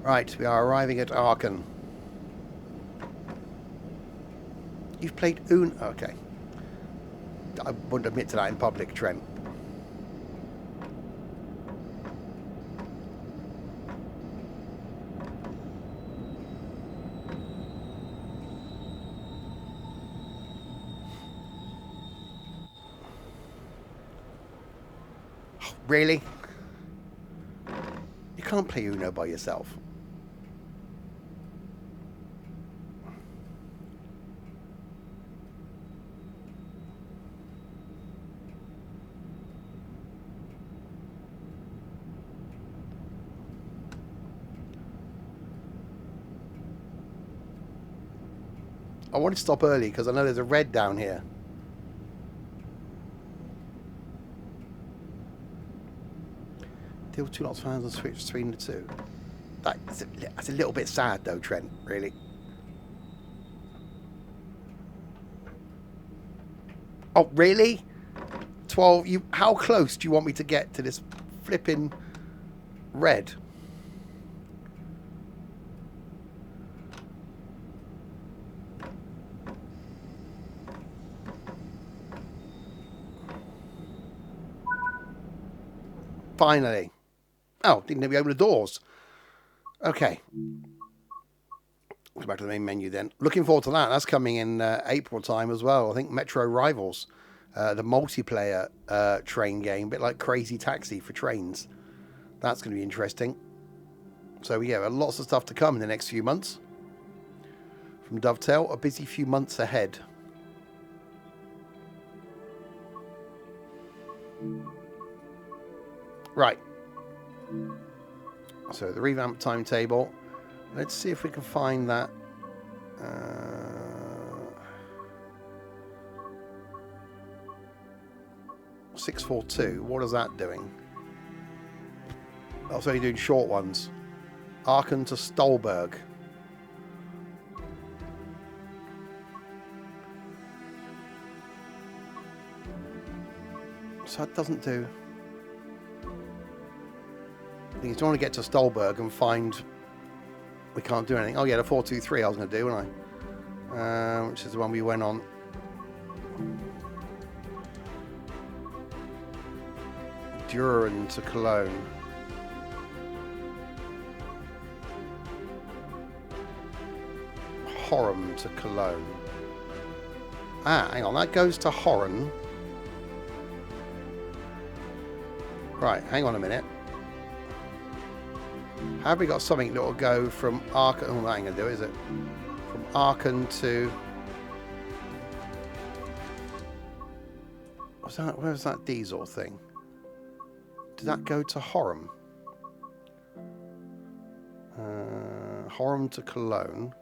[SPEAKER 1] Right, we are arriving at Aachen. You've played Uno? Okay. I wouldn't admit to that in public, Trent. Really? You can't play Uno by yourself. I want to stop early because I know there's a red down here. Deal 2 lots of fans and switch between the two. That's a little bit sad though, Trent, really. Oh, really? 12, how close do you want me to get to this flipping red? Finally. Oh, didn't let me open the doors. Okay. Go back to the main menu then. Looking forward to that. That's coming in April time as well. I think Metro Rivals, the multiplayer train game, a bit like Crazy Taxi for trains. That's going to be interesting. So yeah, lots of stuff to come in the next few months. From Dovetail, a busy few months ahead. Right. So the revamp timetable. Let's see if we can find that. 642. What is that doing? I was only doing short ones. Aachen to Stolberg. So that doesn't do. I think you want to get to Stolberg and find we can't do anything. Oh yeah, the 423 I was going to do, wasn't I? Which is the one we went on. Düren to Cologne. Horum to Cologne. Ah, hang on, that goes to Horen. Right, hang on a minute. Have we got something that will go from Aachen? Oh, that ain't going to do it, is it? From Aachen to... Where's that diesel thing? Did that go to Horum? Horum to Cologne.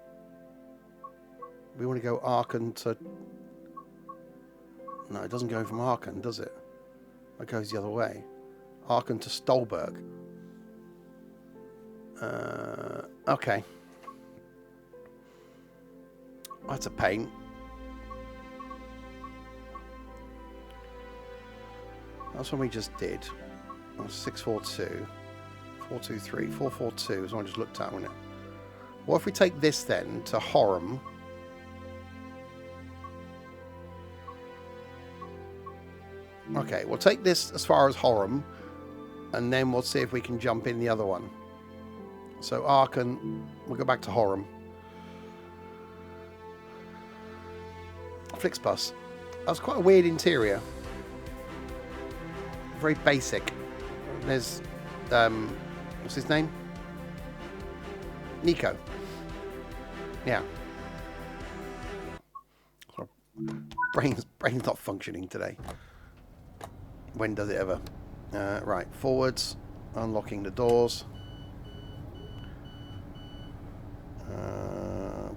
[SPEAKER 1] We want to go Aachen to... No, it doesn't go from Aachen, does it? It goes the other way. Aachen to Stolberg. Okay. That's a pain. That's what we just did. That was 642. 423. 442 is what I just looked at, wasn't it? What if we take this then to Horum? Okay, we'll take this as far as Horum, and then we'll see if we can jump in the other one. So Aachen, we'll go back to Horum. Flixbus. That was quite a weird interior. Very basic. There's, what's his name? Nico. Yeah. Brain's not functioning today. When does it ever? Right, forwards. Unlocking the doors.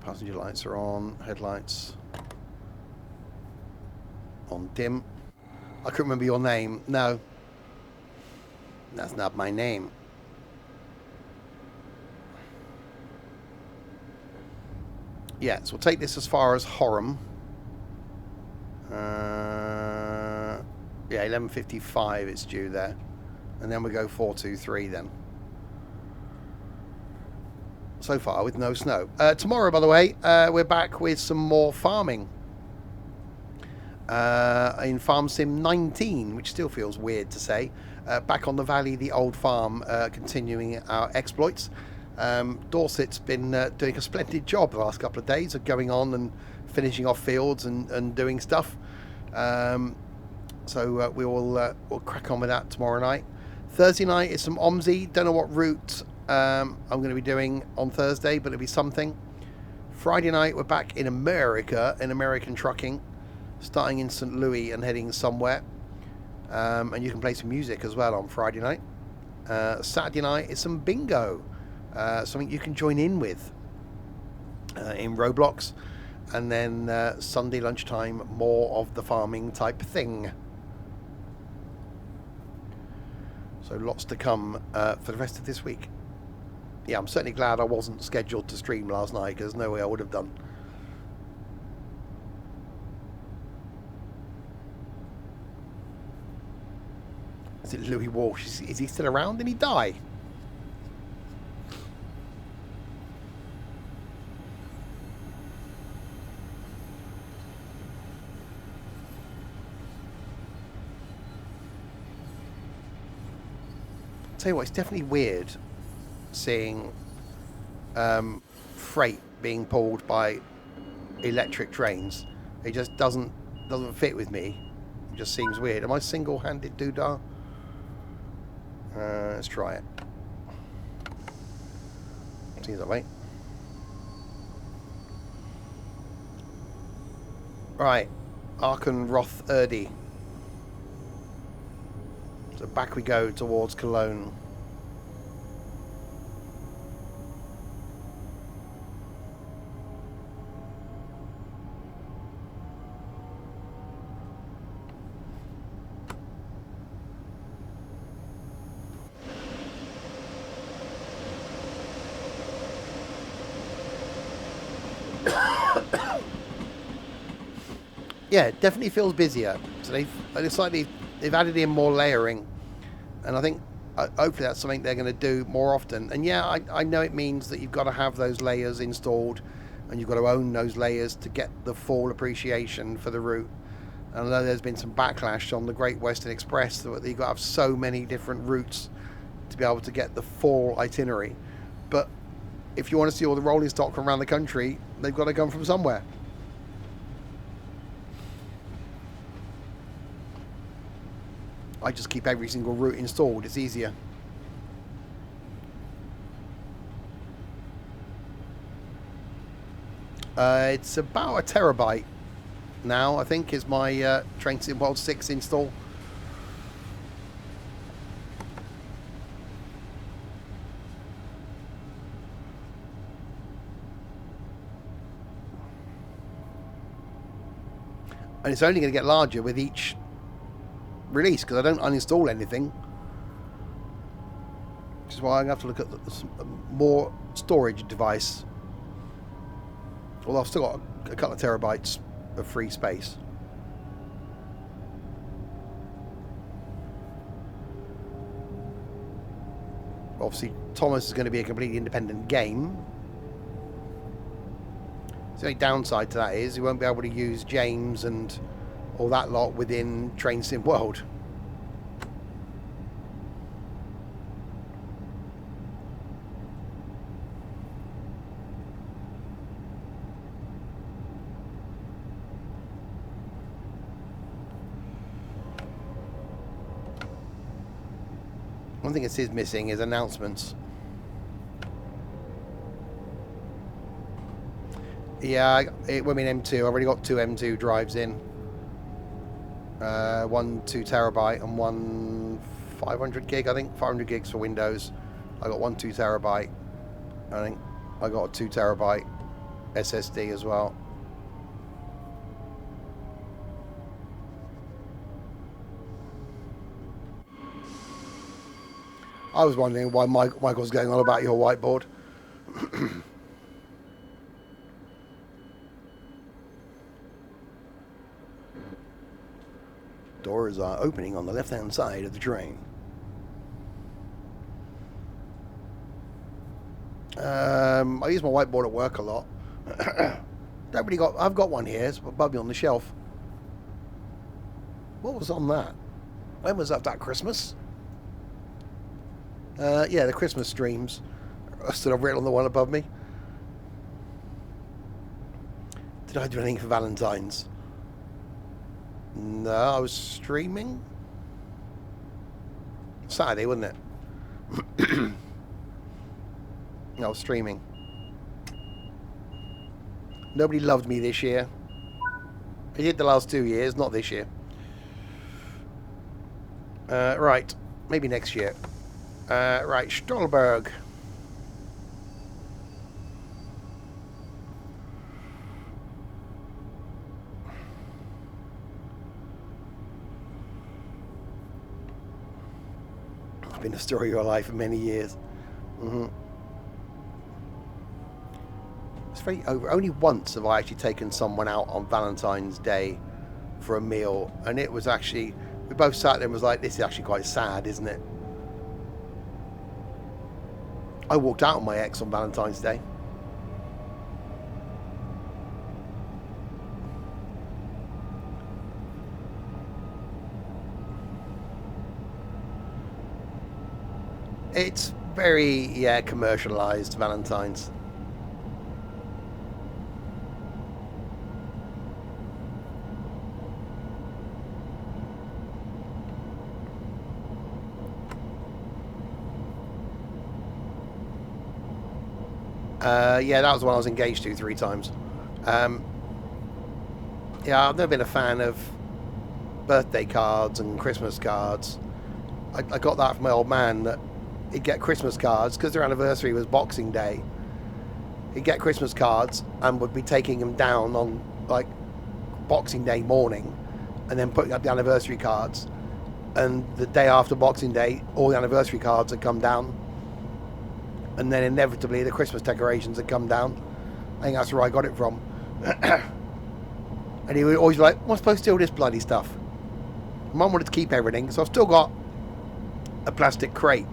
[SPEAKER 1] Passenger lights are on. Headlights on dim. I couldn't remember your name. No. That's not my name. Yeah, so we'll take this as far as Horum. Yeah, 11:55 it's due there. And then we go 423 then. So far with no snow. Tomorrow, by the way, we're back with some more farming. In Farm Sim 19, which still feels weird to say. Back on the valley, the old farm, continuing our exploits. Dorset's been doing a splendid job the last couple of days of going on and finishing off fields and doing stuff. So we'll crack on with that tomorrow night. Thursday night is some OMSI. Don't know what route I'm going to be doing on Thursday, but it'll be something. Friday night we're back in America, in American trucking, starting in St. Louis and heading somewhere. And you can play some music as well on Friday night. Saturday night is some bingo, something you can join in with in Roblox. and then Sunday lunchtime, more of the farming type thing. So lots to come for the rest of this week. Yeah, I'm certainly glad I wasn't scheduled to stream last night, because no way I would have done. Is it Louis Walsh? Is he still around? Did he die? Tell you what, it's definitely weird seeing freight being pulled by electric trains. It just doesn't fit with me. It just seems weird. Am I single-handed doodah? Let's try it. Seems that way. Right, Aachen Remastered. So back we go towards Cologne. Yeah, it definitely feels busier. So they've added in more layering, and I think hopefully that's something they're going to do more often. And yeah, I know it means that you've got to have those layers installed, and you've got to own those layers to get the full appreciation for the route. And I know there's been some backlash on the Great Western Express that you've got to have so many different routes to be able to get the full itinerary. But if you want to see all the rolling stock from around the country, they've got to come from somewhere. I just keep every single route installed. It's easier. It's about a terabyte now, I think, is my Train Sim World 6 install. And it's only going to get larger with each release, because I don't uninstall anything, which is why I'm going to have to look at more storage device. Although I've still got a couple of terabytes of free space. Obviously Thomas is going to be a completely independent game. The only downside to that is you won't be able to use James and all that lot within Train Sim World. One thing it is missing is announcements. Yeah, it will mean M2. I've already got 2 M2 drives in. One 2 terabyte and one 500 gig, I think. 500 gigs for Windows. I got one 2 terabyte. I think I got a 2 terabyte SSD as well. I was wondering why Michael's going on about your whiteboard. Doors are opening on the left-hand side of the train. I use my whiteboard at work a lot. I've got one here. It's above me on the shelf. What was on that? When was that Christmas? Yeah, the Christmas streams are still written on the one above me. Did I do anything for Valentine's? No, I was streaming. Saturday, wasn't it? I was streaming. Nobody loved me this year. I did the last 2 years, not this year. Right, maybe next year. Right, Stolberg. been the story of your life for many years. It's very over. Only once have I actually taken someone out on Valentine's Day for a meal, and it was actually, we both sat there and was like, this is actually quite sad, isn't it? I walked out on my ex on Valentine's Day. It's very, yeah, commercialized, Valentine's. Yeah, that was the one I was engaged to 3 times. Yeah, I've never been a fan of birthday cards and Christmas cards. I got that from my old man, that he'd get Christmas cards because their anniversary was Boxing Day. He'd get Christmas cards and would be taking them down on like Boxing Day morning and then putting up the anniversary cards. And the day after Boxing Day, all the anniversary cards had come down. And then inevitably the Christmas decorations had come down. I think that's where I got it from. And he would always be like, "Am I supposed to do all this bloody stuff?" Mum wanted to keep everything, so I've still got a plastic crate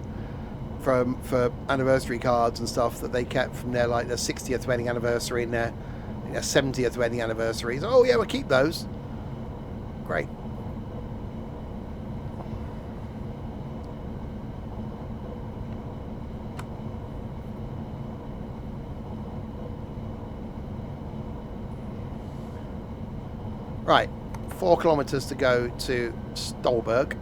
[SPEAKER 1] for anniversary cards and stuff that they kept from their 60th wedding anniversary and their 70th wedding anniversaries. Oh yeah, we'll keep those. Great. Right, 4 kilometres to go to Stolberg.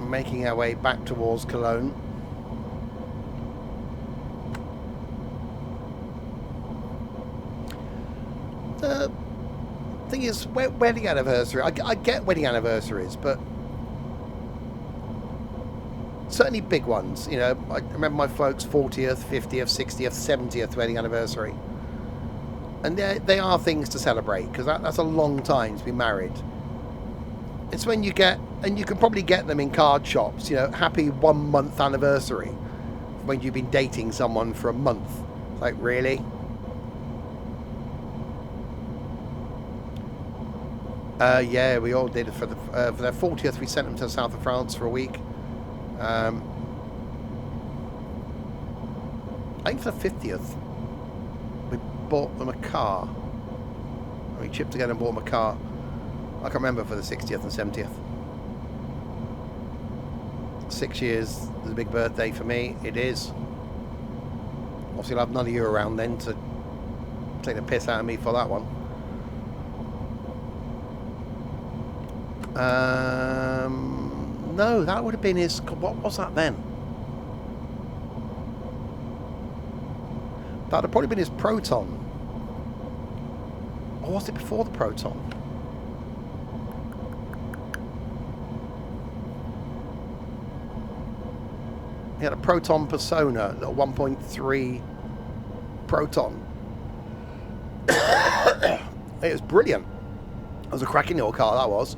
[SPEAKER 1] Making our way back towards Cologne. The thing is, wedding anniversary, I get wedding anniversaries, but certainly big ones. You know, I remember my folks' 40th, 50th, 60th, 70th wedding anniversary. And they are things to celebrate, because that's a long time to be married. It's when you get, and you can probably get them in card shops, you know, happy 1 month anniversary when you've been dating someone for a month. Like, really? Yeah, we all did it for their 40th. We sent them to the south of France for a week. I think for the 50th, we bought them a car. We chipped together and bought them a car. I can't remember for the 60th and 70th. 6 years is a big birthday for me. It is. Obviously, I'll have none of you around then to take the piss out of me for that one. No, that would have been his... What was that then? That would have probably been his Proton. Or was it before the Proton? He had a Proton Persona, a 1.3 Proton. It was brilliant. It was a cracking little car, that was.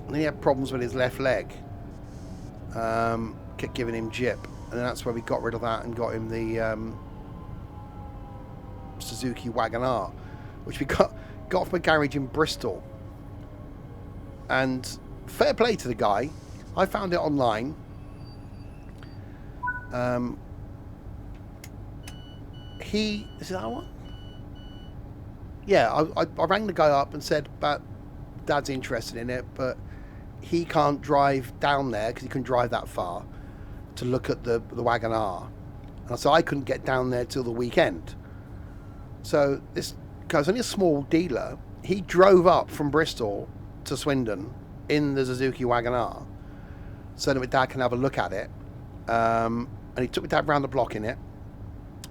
[SPEAKER 1] And he had problems with his left leg. Kept giving him jip. And that's where we got rid of that and got him the Suzuki Wagon-R, which we got from a garage in Bristol. And fair play to the guy. I found it online. Is that one? Yeah, I rang the guy up and said, but Dad's interested in it, but he can't drive down there because he couldn't drive that far to look at the Wagon-R. And so I couldn't get down there till the weekend. So this guy's only a small dealer. He drove up from Bristol to Swindon in the Suzuki Wagon-R so that my dad can have a look at it. And he took my dad round the block in it.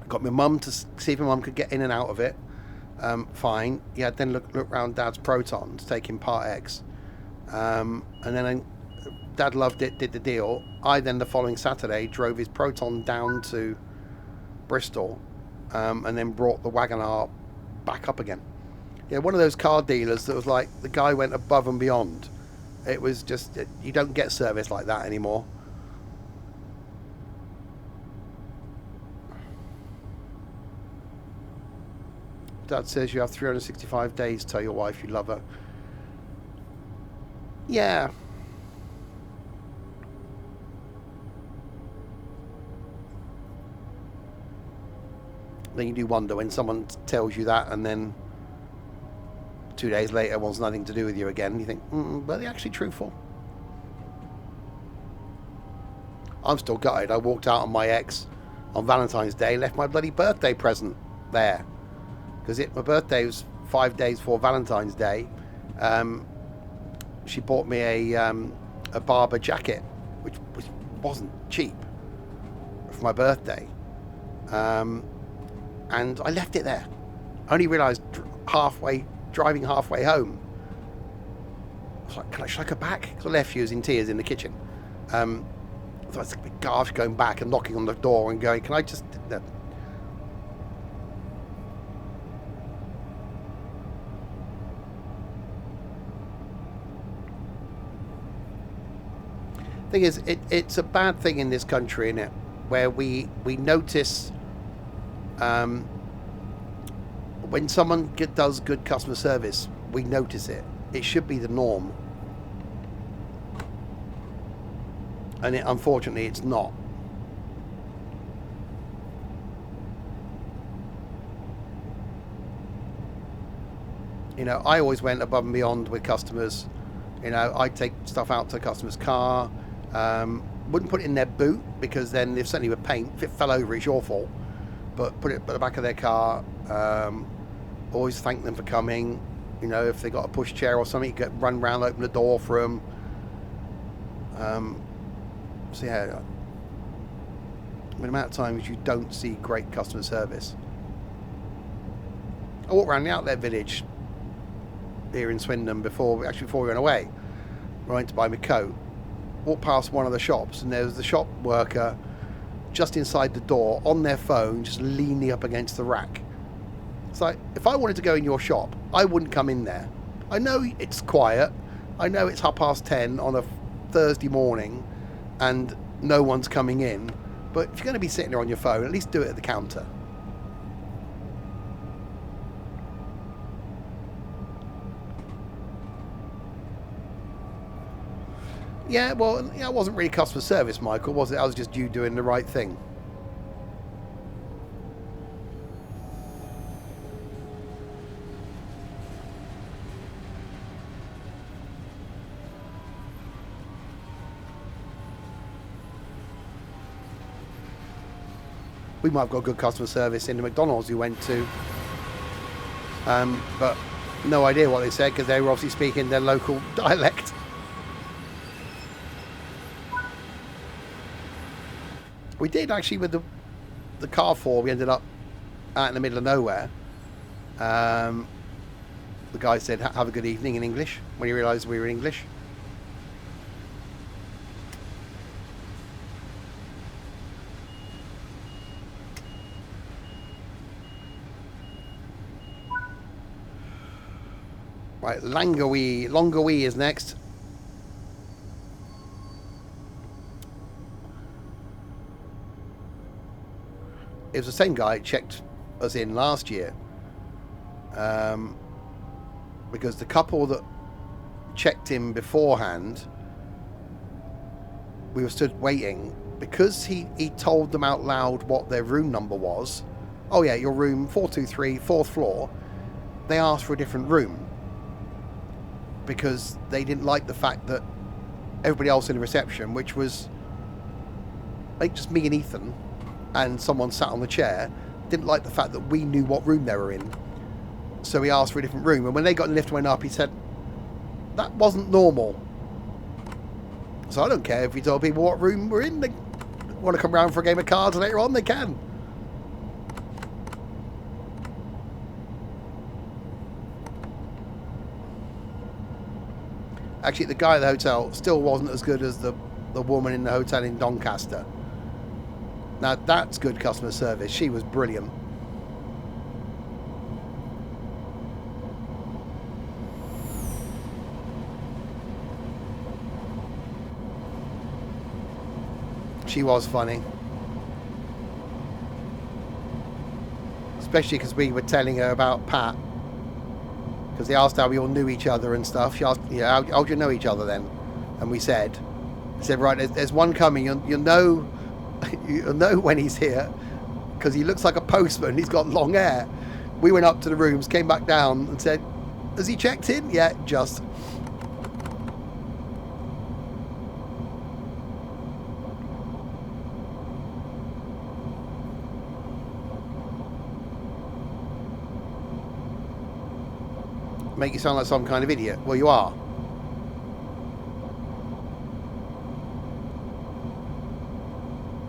[SPEAKER 1] Got my mum to see if my mum could get in and out of it. Fine. Yeah, then look round Dad's Proton to take him Part X. And then Dad loved it, did the deal. I then, the following Saturday, drove his Proton down to Bristol, and then brought the Wagoner back up again. Yeah, one of those car dealers that was like, the guy went above and beyond. It was just, you don't get service like that anymore. Dad says you have 365 days to tell your wife you love her. Yeah. Then you do wonder when someone tells you that and then 2 days later wants nothing to do with you again. You think, but they're actually truthful. I'm still gutted. I walked out on my ex on Valentine's Day, left my bloody birthday present there. Because my birthday was 5 days before Valentine's Day. She bought me a Barber jacket, which wasn't cheap, for my birthday. And I left it there. I only realised driving halfway home. I was like, should I go back? Because I left you in tears in the kitchen. I thought it's a bit gosh going back and knocking on the door and going, can I just... No. Thing is, it's a bad thing in this country, isn't it? Where we notice when someone does good customer service, we notice it. It should be the norm, and unfortunately, it's not. You know, I always went above and beyond with customers. You know, I'd take stuff out to the customer's car. Wouldn't put it in their boot, because then if something with paint, if it fell over, it's your fault. But put it at the back of their car. Always thank them for coming. You know, if they got a pushchair or something, you could run round, open the door for them. So yeah, the amount of times you don't see great customer service. I walked around the outlet village here in Swindon before we went away. I went to buy my coat. Walked past one of the shops, and there was the shop worker just inside the door on their phone, just leaning up against the rack. It's like, if I wanted to go in your shop, I wouldn't come in there. I know it's quiet. I know it's 10:30 on a Thursday morning and no one's coming in. But if you're going to be sitting there on your phone, at least do it at the counter. Yeah, well, it wasn't really customer service, Michael, was it? I was just you doing the right thing. We might have got good customer service in the McDonald's we went to. But no idea what they said, because they were obviously speaking their local dialect. We did actually with the Carrefour. We ended up out in the middle of nowhere. The guy said, "Have a good evening" in English, when he realised we were English. Right, Longawi is next. It was the same guy who checked us in last year, because the couple that checked in beforehand, we were stood waiting, because he told them out loud what their room number was. Oh yeah, your room 423, 4th floor. They asked for a different room because they didn't like the fact that everybody else in the reception, which was like just me and Ethan and someone sat on the chair, didn't like the fact that we knew what room they were in. So he asked for a different room, and when they got in the lift and went up, he said that wasn't normal. So I don't care if you tell people what room we're in. They want to come round for a game of cards later on, they can. Actually, the guy at the hotel still wasn't as good as the woman in the hotel in Doncaster. Now, that's good customer service. She was brilliant. She was funny. Especially because we were telling her about Pat. Because they asked how we all knew each other and stuff. She asked, yeah, how do you know each other then? And we said, right, there's one coming. You'll know, you'll know when he's here. Because he looks like a postman. He's got long hair. We went up to the rooms, came back down and said, has he checked in? Yeah, just. Make you sound like some kind of idiot. Well, you are.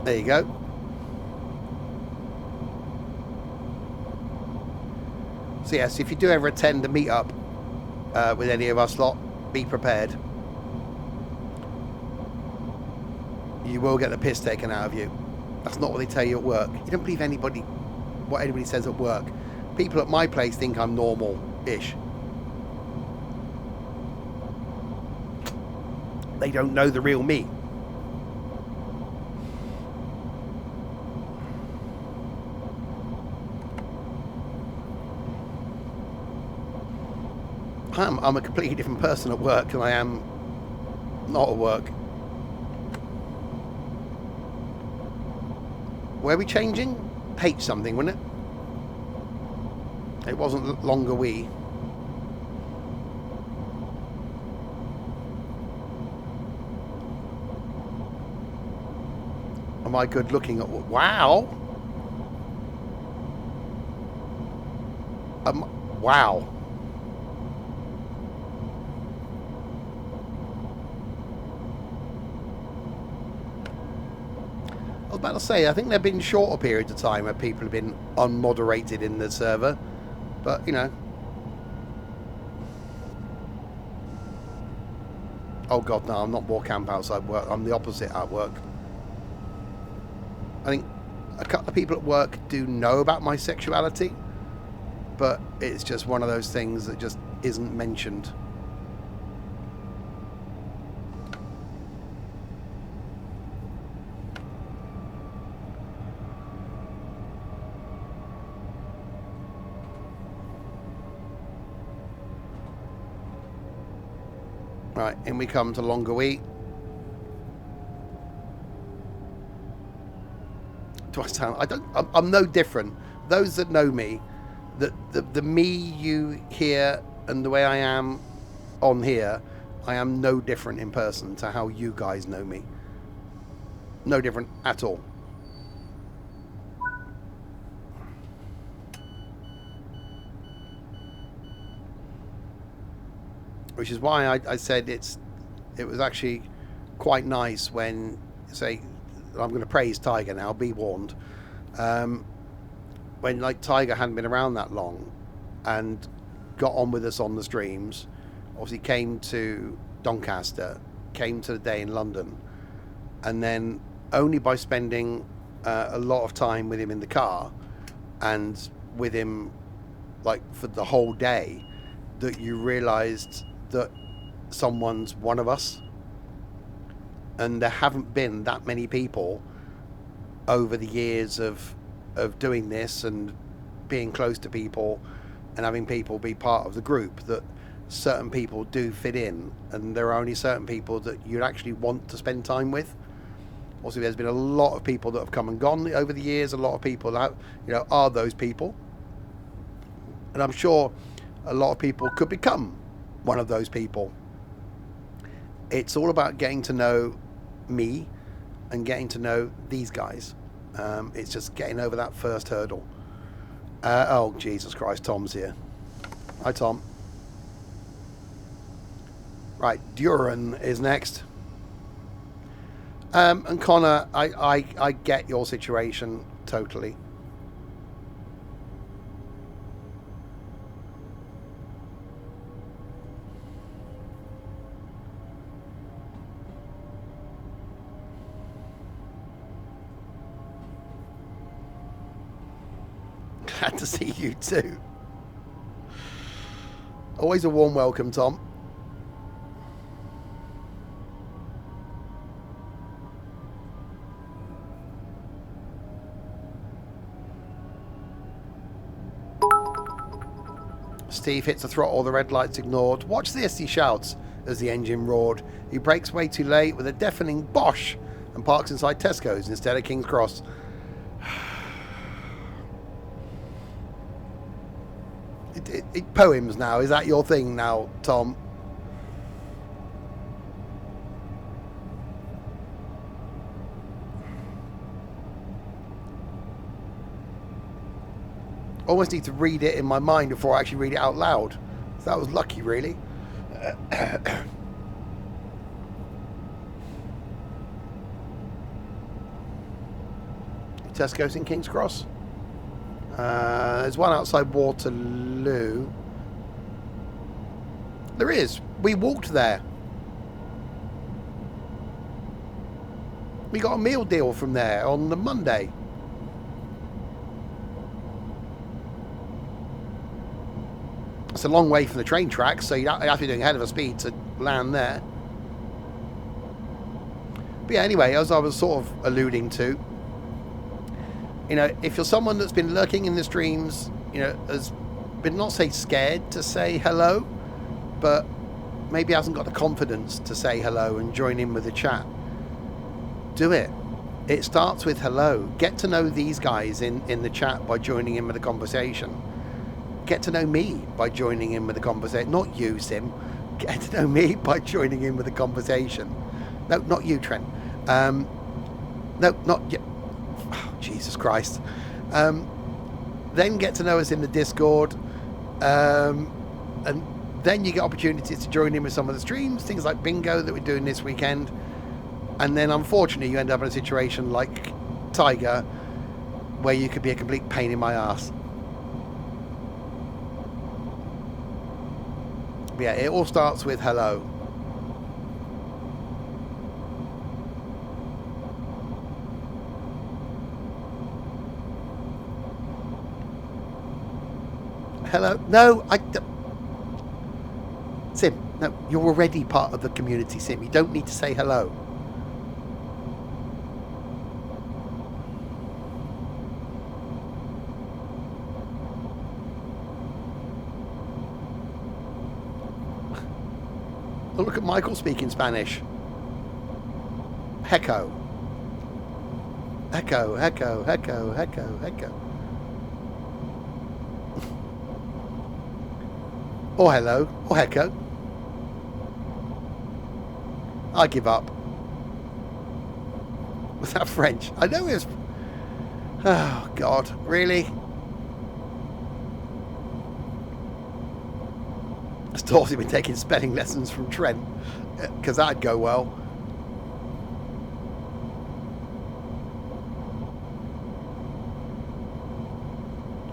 [SPEAKER 1] There you go. So yes, if you do ever attend a meet-up with any of us lot, be prepared. You will get the piss taken out of you. That's not what they tell you at work. You don't believe what anybody says at work. People at my place think I'm normal-ish. They don't know the real me. I'm a completely different person at work than I am not at work. Were we changing? H something, wasn't it? It wasn't longer we. Am I good looking at what? Wow. Wow. I was about to say, I think there have been shorter periods of time where people have been unmoderated in the server, but you know. Oh god, no, I'm not more camp outside work. I'm the opposite at work. I think a couple of people at work do know about my sexuality, but it's just one of those things that just isn't mentioned. Right, in we come to Longawee. Do I sound? I'm no different. Those that know me, the me you hear and the way I am on here, I am no different in person to how you guys know me. No different at all. Which is why I said it was actually quite nice when, say, I'm going to praise Tiger now, be warned. When like Tiger hadn't been around that long and got on with us on the streams, obviously came to Doncaster, came to the day in London, and then only by spending a lot of time with him in the car and with him like for the whole day, that you realised that someone's one of us. And there haven't been that many people over the years of doing this and being close to people and having people be part of the group, that certain people do fit in, and there are only certain people that you'd actually want to spend time with. Also, there's been a lot of people that have come and gone over the years. A lot of people that, you know, are those people, and I'm sure a lot of people could become one of those people. It's all about getting to know me and getting to know these guys. It's just getting over that first hurdle. Oh, Jesus Christ, Tom's here. Hi, Tom. Right, Duran is next. And Connor, I get your situation totally. Glad to see you too. Always a warm welcome, Tom. Steve hits the throttle, the red light's ignored. Watch this, he shouts as the engine roared. He brakes way too late with a deafening bosh and parks inside Tesco's instead of King's Cross. Poems now, is that your thing now, Tom? Almost need to read it in my mind before I actually read it out loud. So that was lucky, really. Tesco's in King's Cross. There's one outside Waterloo. There is. We walked there. We got a meal deal from there on the Monday. It's a long way from the train tracks, so you have to be doing a hell of a speed to land there. But yeah, anyway, as I was sort of alluding to, you know, if you're someone that's been lurking in the streams, you know, has been not say scared to say hello, but maybe hasn't got the confidence to say hello and join in with the chat, do it. It starts with hello. Get to know these guys in the chat by joining in with the conversation. Get to know me by joining in with the conversation. Not you, Sim. Get to know me by joining in with the conversation. No, not you, Trent. No, not you. Oh, Jesus Christ. Then get to know us in the Discord. And then you get opportunities to join in with some of the streams, things like bingo that we're doing this weekend. And then, unfortunately, you end up in a situation like Tiger, where you could be a complete pain in my ass. But yeah, it all starts with hello. Hello? No, Sim, no, you're already part of the community, Sim. You don't need to say hello. Oh, look at Michael speaking Spanish. Hecko. Hecko, hecko, hecko, hecko, hecko. Or hello, or hecko. I give up. Was that French? I know it was... Oh, God. Really? Has Dorsey been taking spelling lessons from Trent? Because that'd go well.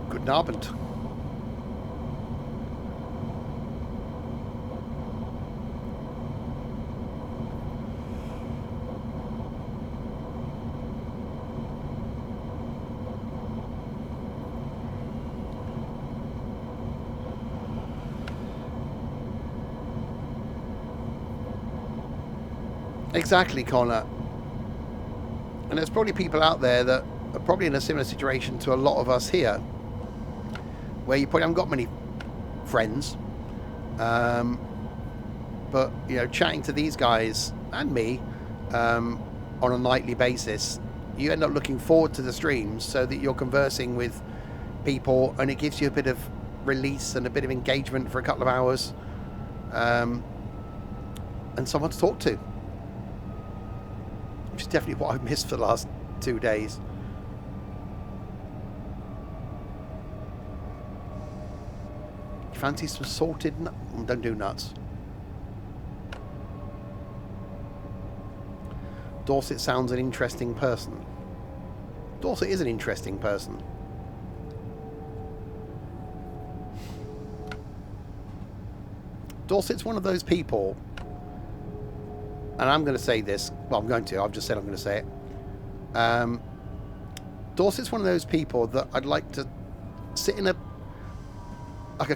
[SPEAKER 1] Guten Abend. Exactly, Connor. And there's probably people out there that are probably in a similar situation to a lot of us here, where you probably haven't got many friends. But, you know, chatting to these guys and me on a nightly basis, you end up looking forward to the streams so that you're conversing with people and it gives you a bit of release and a bit of engagement for a couple of hours, and someone to talk to. Which is definitely what I've missed for the last 2 days. Fancy some salted nuts? Don't do nuts. Dorset sounds an interesting person. Dorset is an interesting person. Dorset's one of those people, and I'm going to say this, well, I'm going to, I've just said I'm going to say it. Dorset's one of those people that I'd like to sit in a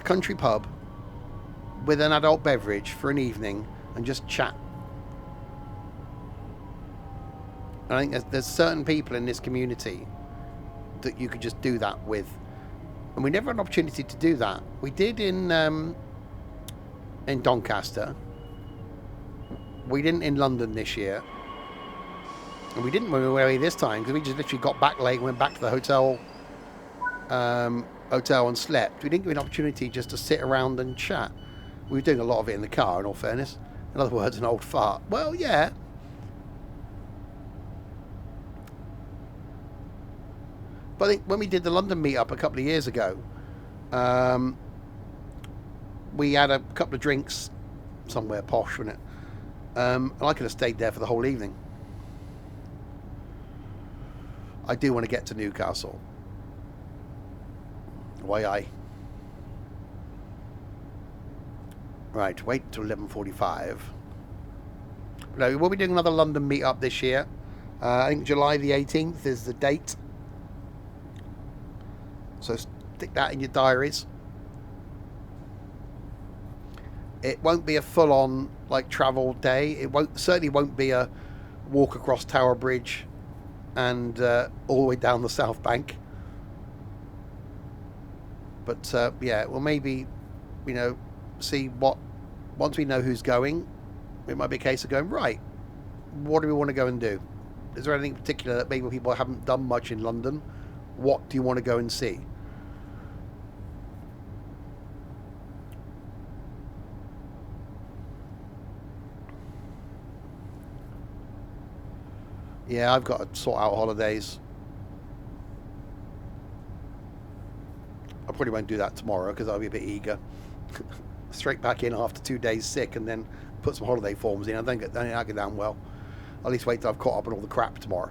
[SPEAKER 1] country pub with an adult beverage for an evening and just chat. I think there's certain people in this community that you could just do that with, and we never had an opportunity to do that. We did in Doncaster. We didn't in London this year, and we didn't when we were away this time because we just literally got back late and went back to the hotel and slept. We didn't get an opportunity just to sit around and chat. We were doing a lot of it in the car, in all fairness. In other words, an old fart. Well, yeah. But I think when we did the London meetup a couple of years ago, we had a couple of drinks somewhere posh, wasn't it? And I could have stayed there for the whole evening. I do want to get to Newcastle. Why? Right, wait till 11:45. No, we'll be doing another London meetup this year. I think July the 18th is the date. So stick that in your diaries. It won't be a full-on like travel day. It certainly won't be a walk across Tower Bridge and all the way down the South Bank. But yeah, well, maybe, you know, see what, once we know who's going, it might be a case of going, right, what do we want to go and do? Is there anything particular that maybe people haven't done much in London? What do you want to go and see? Yeah, I've got to sort out holidays. I probably won't do that tomorrow because I'll be a bit eager. Straight back in after 2 days sick and then put some holiday forms in. I don't get down well. At least wait till I've caught up on all the crap tomorrow.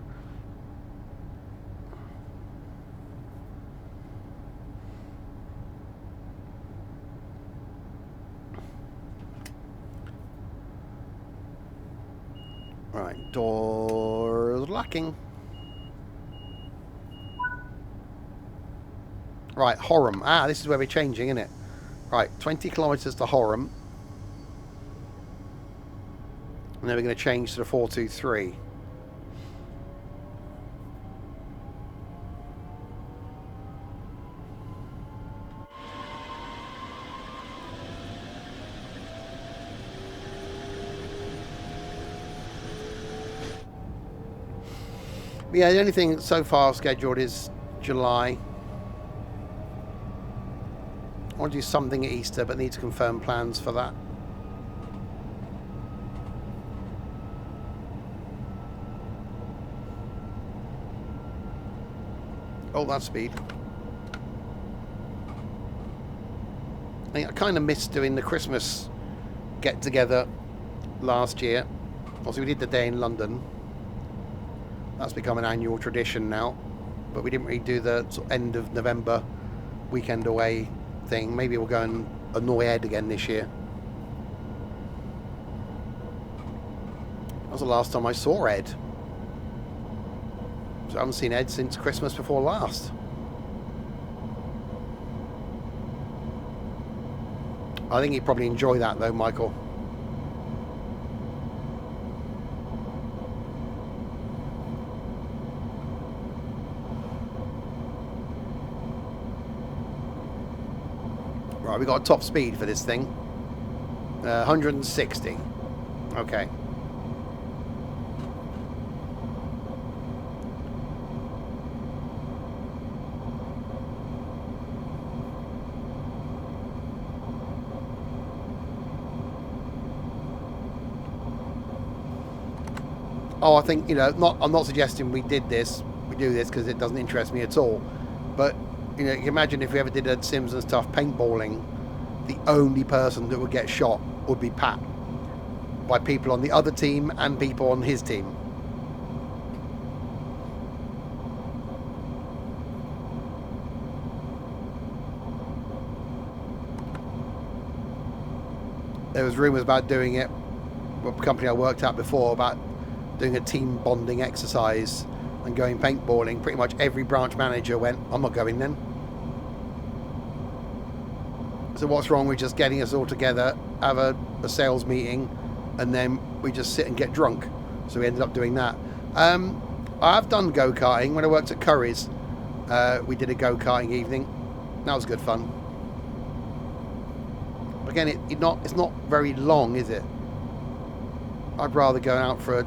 [SPEAKER 1] Right, doors locking. Right, Horham. Ah, this is where we're changing, isn't it? Right, 20 kilometres to Horham. And then we're going to change to the 423. Yeah, the only thing so far scheduled is July. I want to do something at Easter, but need to confirm plans for that. Oh, that's speed. I kind of missed doing the Christmas get-together last year. Also, we did the day in London. That's become an annual tradition now. But we didn't really do the sort of end of November weekend away thing. Maybe we'll go and annoy Ed again this year. That was the last time I saw Ed. So I haven't seen Ed since Christmas before last. I think he'd probably enjoy that though, Michael. Right, we got a top speed for this thing. 160. Okay. Oh, I think, you know, I'm not suggesting we do this because it doesn't interest me at all. But, you know, you can imagine if we ever did a Sims and stuff paintballing, the only person that would get shot would be Pat. By people on the other team and people on his team. There was rumours about doing it, a company I worked at before, about doing a team bonding exercise and going paintballing. Pretty much every branch manager went, I'm not going then. So what's wrong with just getting us all together, have a sales meeting, and then we just sit and get drunk? So we ended up doing that. I've done go-karting. When I worked at Curry's, we did a go-karting evening. That was good fun. Again, it's not very long, is it? I'd rather go out for a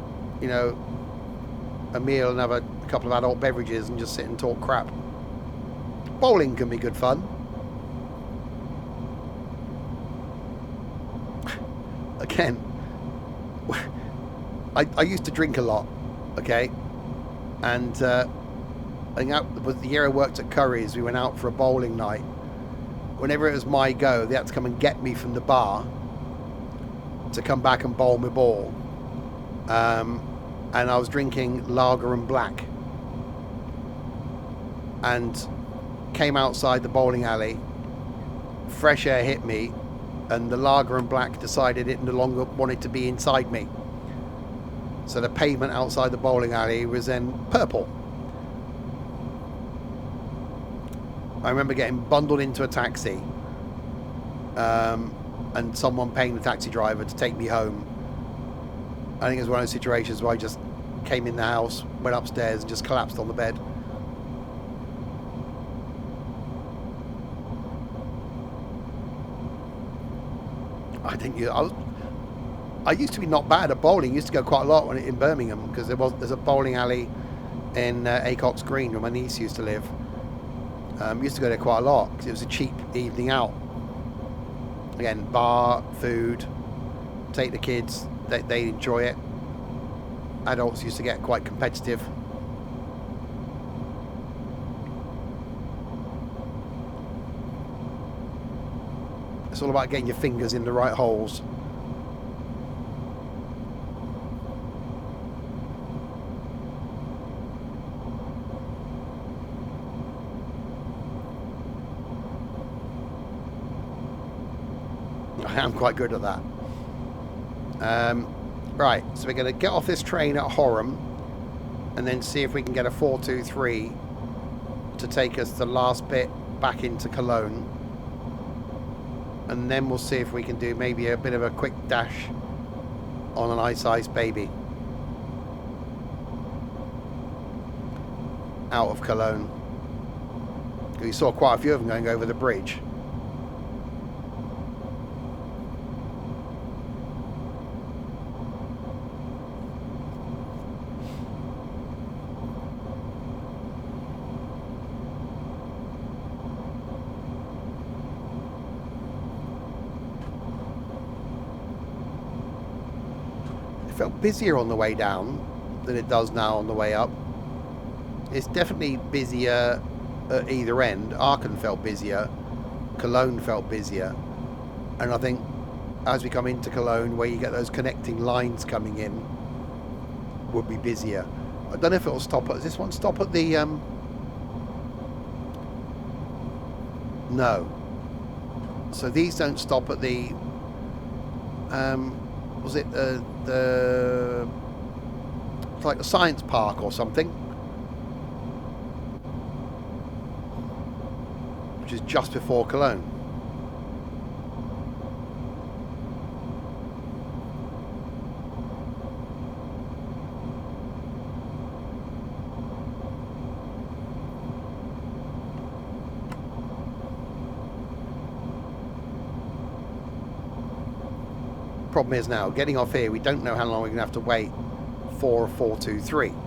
[SPEAKER 1] meal and have a couple of adult beverages and just sit and talk crap. Bowling can be good fun. Again, I used to drink a lot, okay? And I think that was the year I worked at Curry's. We went out for a bowling night. Whenever it was my go, they had to come and get me from the bar to come back and bowl my ball. And I was drinking lager and black. And came outside the bowling alley. Fresh air hit me, and the lager and black decided it no longer wanted to be inside me. So the pavement outside the bowling alley was then purple. I remember getting bundled into a taxi, and someone paying the taxi driver to take me home. I think it was one of those situations where I just came in the house, went upstairs, and just collapsed on the bed. I used to be not bad at bowling. I used to go quite a lot in Birmingham, because there's a bowling alley in Acox Green where my niece used to live. Used to go there quite a lot because it was a cheap evening out. Again, bar, food, take the kids, they enjoy it. Adults used to get quite competitive. It's all about getting your fingers in the right holes. I am quite good at that. Right, so we're going to get off this train at Horham and then see if we can get a 423 to take us the last bit back into Cologne. And then we'll see if we can do maybe a bit of a quick dash on an ice baby out of Cologne. We saw quite a few of them going over the bridge. Felt busier on the way down than it does now on the way up. It's definitely busier at either end. Aachen felt busier, Cologne felt busier, and I think as we come into Cologne, where you get those connecting lines coming in, would be busier. I don't know if it'll stop at, does this one stop at the no, so these don't stop at the was it it's like a science park or something, which is just before Cologne. Problem is now, getting off here, we don't know how long we're going to have to wait for a 423. Well,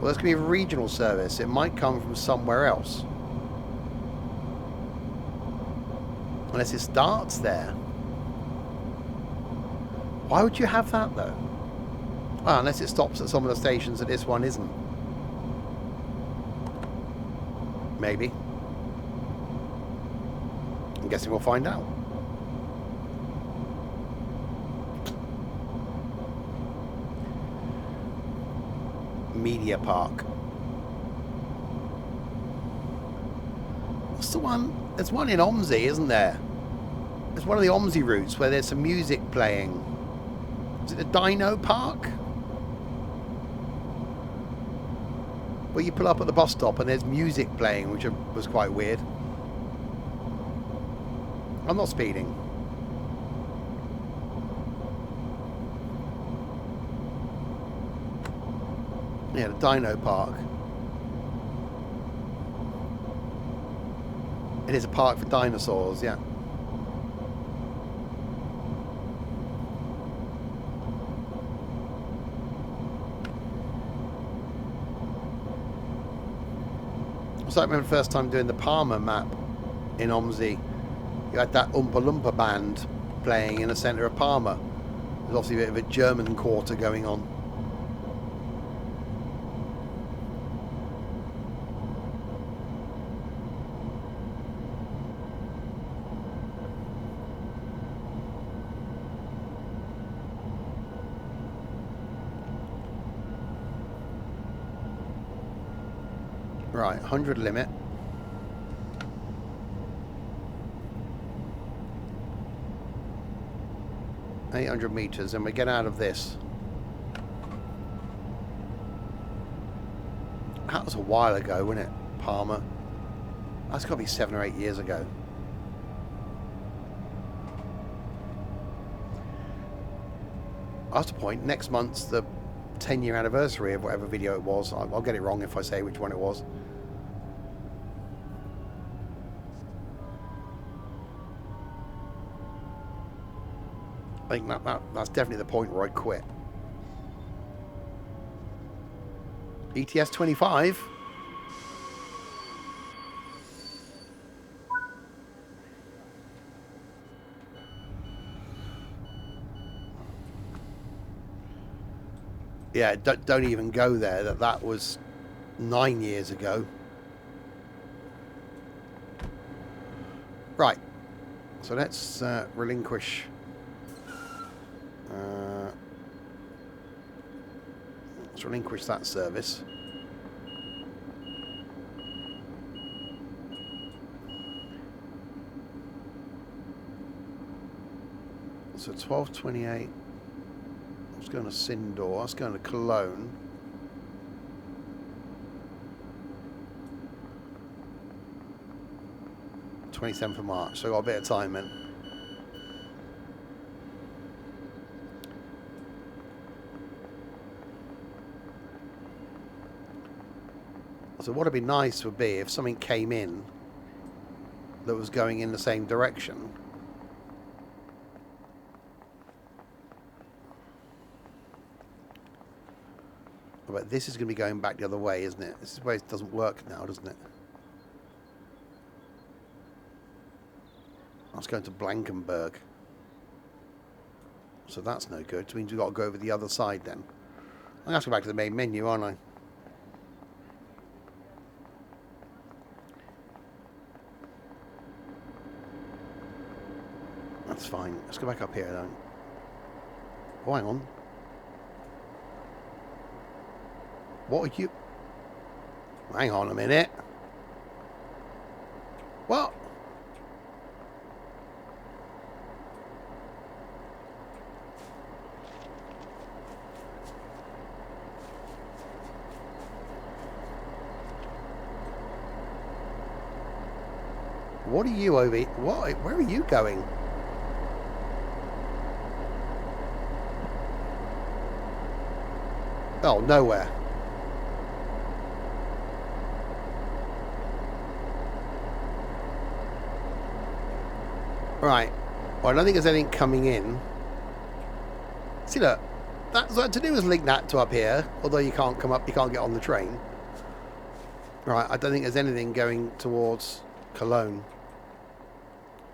[SPEAKER 1] there's going to be a regional service. It might come from somewhere else. Unless it starts there. Why would you have that, though? Oh, unless it stops at some of the stations that this one isn't. Maybe. I'm guessing we'll find out. Media Park. What's the one? There's one in Omsey, isn't there? There's one of the Omsey routes where there's some music playing. Is it the Dino Park? Where you pull up at the bus stop and there's music playing, which was quite weird. I'm not speeding. Yeah, the Dino Park. It is a park for dinosaurs, yeah. So I remember the first time doing the Palmer map in OMSI. You had that Oompa Loompa band playing in the centre of Palmer. There's obviously a bit of a German quarter going on. Right, 100 limit. $800 and we get out of this. That was a while ago, wasn't it? Palmer. That's got to be 7 or 8 years ago. That's the point. Next month's the 10-year anniversary of whatever video it was. I'll get it wrong if I say which one it was. I think that's definitely the point where I quit. ETS 25. Yeah, don't even go there. That was 9 years ago. Right. So let's relinquish. Let's relinquish that service. So 1228. Let's go to Sindor. Let's go to Cologne. '27th of March. So I've got a bit of time then. So what would be nice would be if something came in that was going in the same direction. But this is going to be going back the other way, isn't it? This is where it doesn't work now, doesn't it? Let's go to Blankenberg. So that's no good. Which means we've got to go over the other side then. I'm going to have to go back to the main menu, aren't I? That's fine. Let's go back up here then. Oh, hang on. What are you... Hang on a minute. What? What are you over... What? Where are you going? Oh, nowhere. Right. Well, I don't think there's anything coming in. See, look. That's what to do is link that to up here. Although you can't come up, you can't get on the train. Right. I don't think there's anything going towards Cologne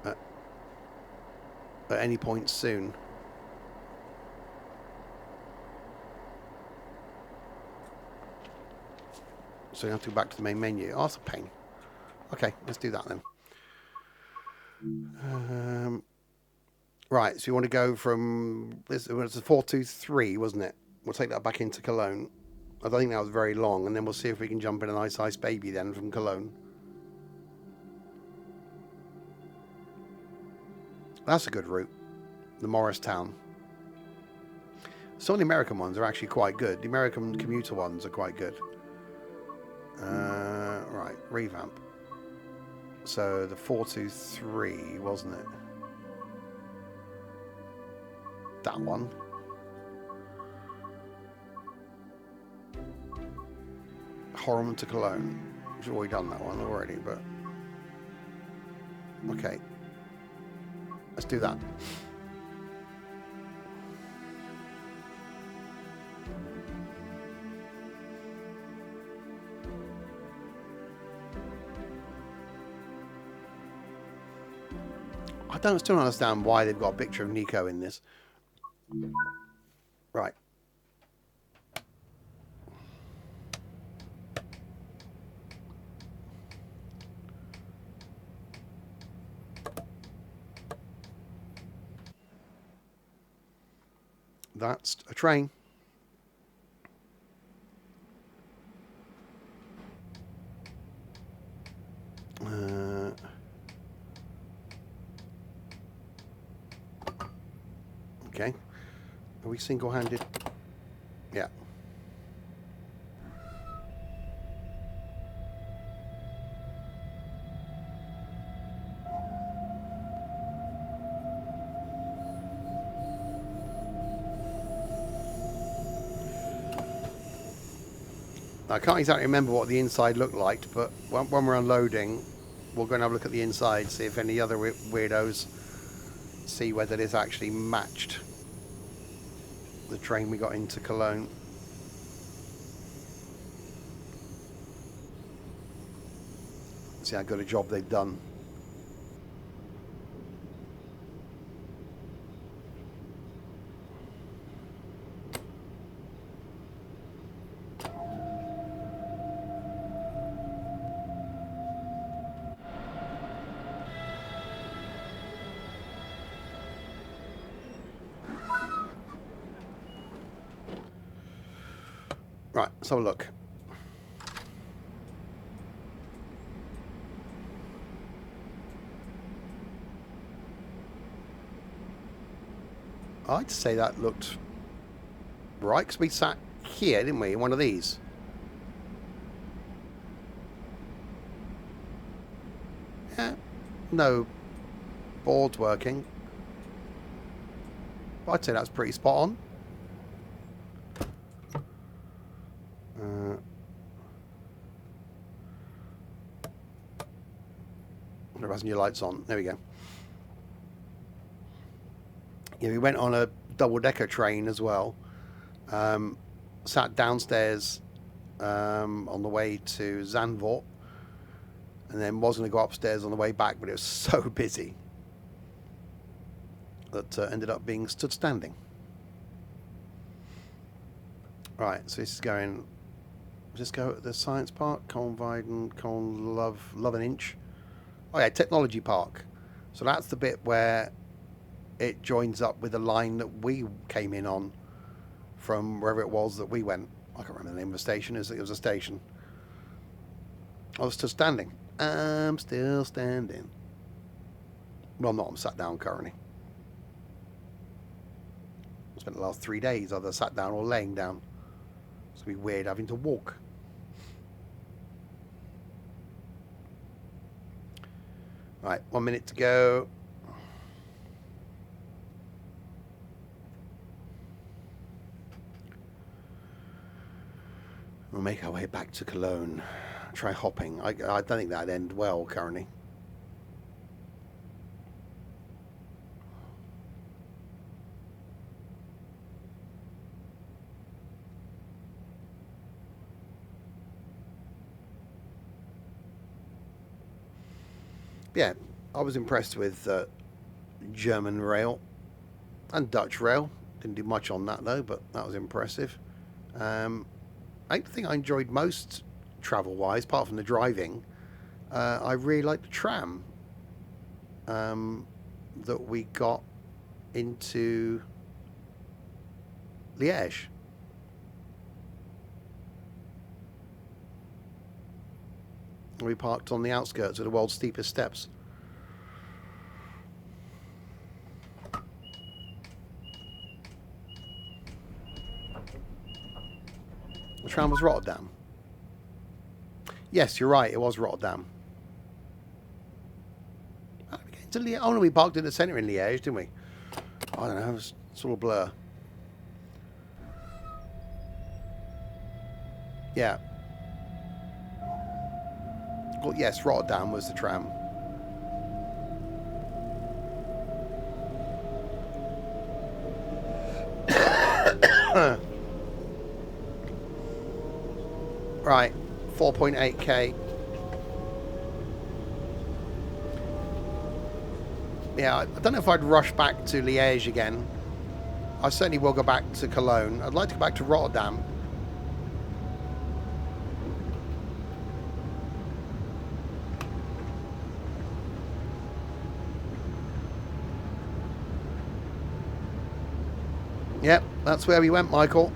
[SPEAKER 1] at any point soon. So you have to go back to the main menu. Oh, that's a pain. Okay, let's do that then. Right, so you want to go from... It was a 423, wasn't it? We'll take that back into Cologne. I don't think that was very long, and then we'll see if we can jump in an Ice Ice Baby then from Cologne. That's a good route. The Morristown. Some of the American ones are actually quite good. The American commuter ones are quite good. Right, revamp. So the 423, wasn't it? That one. Horum to Cologne. We've already done that one already, but okay. Let's do that. I still don't understand why they've got a picture of Nico in this. Right. That's a train. Okay. Are we single-handed? Yeah. I can't exactly remember what the inside looked like, but when we're unloading, we'll go and have a look at the inside, see if any other weirdos see whether this actually matched the train we got into Cologne. See how good a job they've done. Right, let's have a look. I'd say that looked right, because we sat here, didn't we, in one of these? Yeah, no boards working. I'd say that's pretty spot on. There hasn't your lights on. There we go. Yeah, we went on a double-decker train as well. Sat downstairs on the way to Zandvoort, and then was going to go upstairs on the way back, but it was so busy that ended up being stood standing. Right, so this is going. Just go at the Science Park, Koln-Weiden, Love an Inch. Oh yeah, Technology Park. So that's the bit where it joins up with the line that we came in on from wherever it was that we went. I can't remember the name of the station. It was a station. I was still standing. I'm still standing. Well, I'm not. I'm sat down currently. I spent the last 3 days either sat down or laying down. It's going to be weird having to walk. Right, 1 minute to go. We'll make our way back to Cologne. Try hopping. I don't think that'd end well currently. Yeah, I was impressed with German rail and Dutch rail. Didn't do much on that though, but that was impressive. I think I enjoyed most travel-wise, apart from the driving. I really liked the tram that we got into Liège. We parked on the outskirts of the world's steepest steps. The tram was Rotterdam. Yes, you're right, it was Rotterdam. to Liège? Oh no, we parked in the centre in Liège, didn't we? I don't know. It's all a blur. Yeah. Well, yes, Rotterdam was the tram. Right, 4.8k. Yeah, I don't know if I'd rush back to Liège again. I certainly will go back to Cologne. I'd like to go back to Rotterdam. Yep, that's where we went, Michael.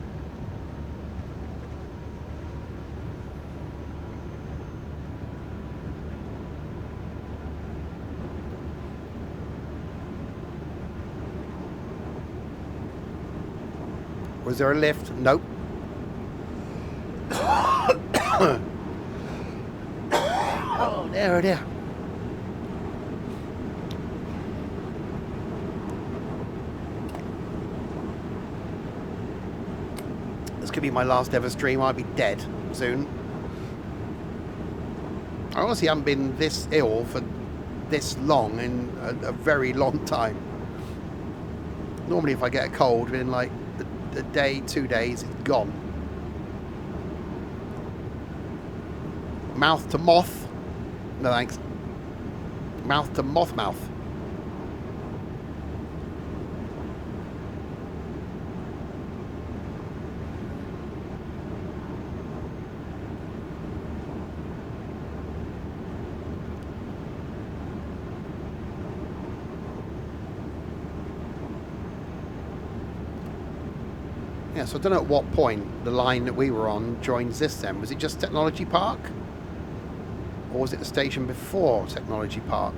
[SPEAKER 1] Was there a lift? Nope. Oh, there it is. This could be my last ever stream. I'll be dead soon. I honestly haven't been this ill for this long in a very long time. Normally if I get a cold, within like a day, 2 days, it's gone. Mouth to moth. No thanks. Mouth to moth mouth. Yeah, so I don't know at what point the line that we were on joins this then. Was it just Technology Park? Or was it the station before Technology Park?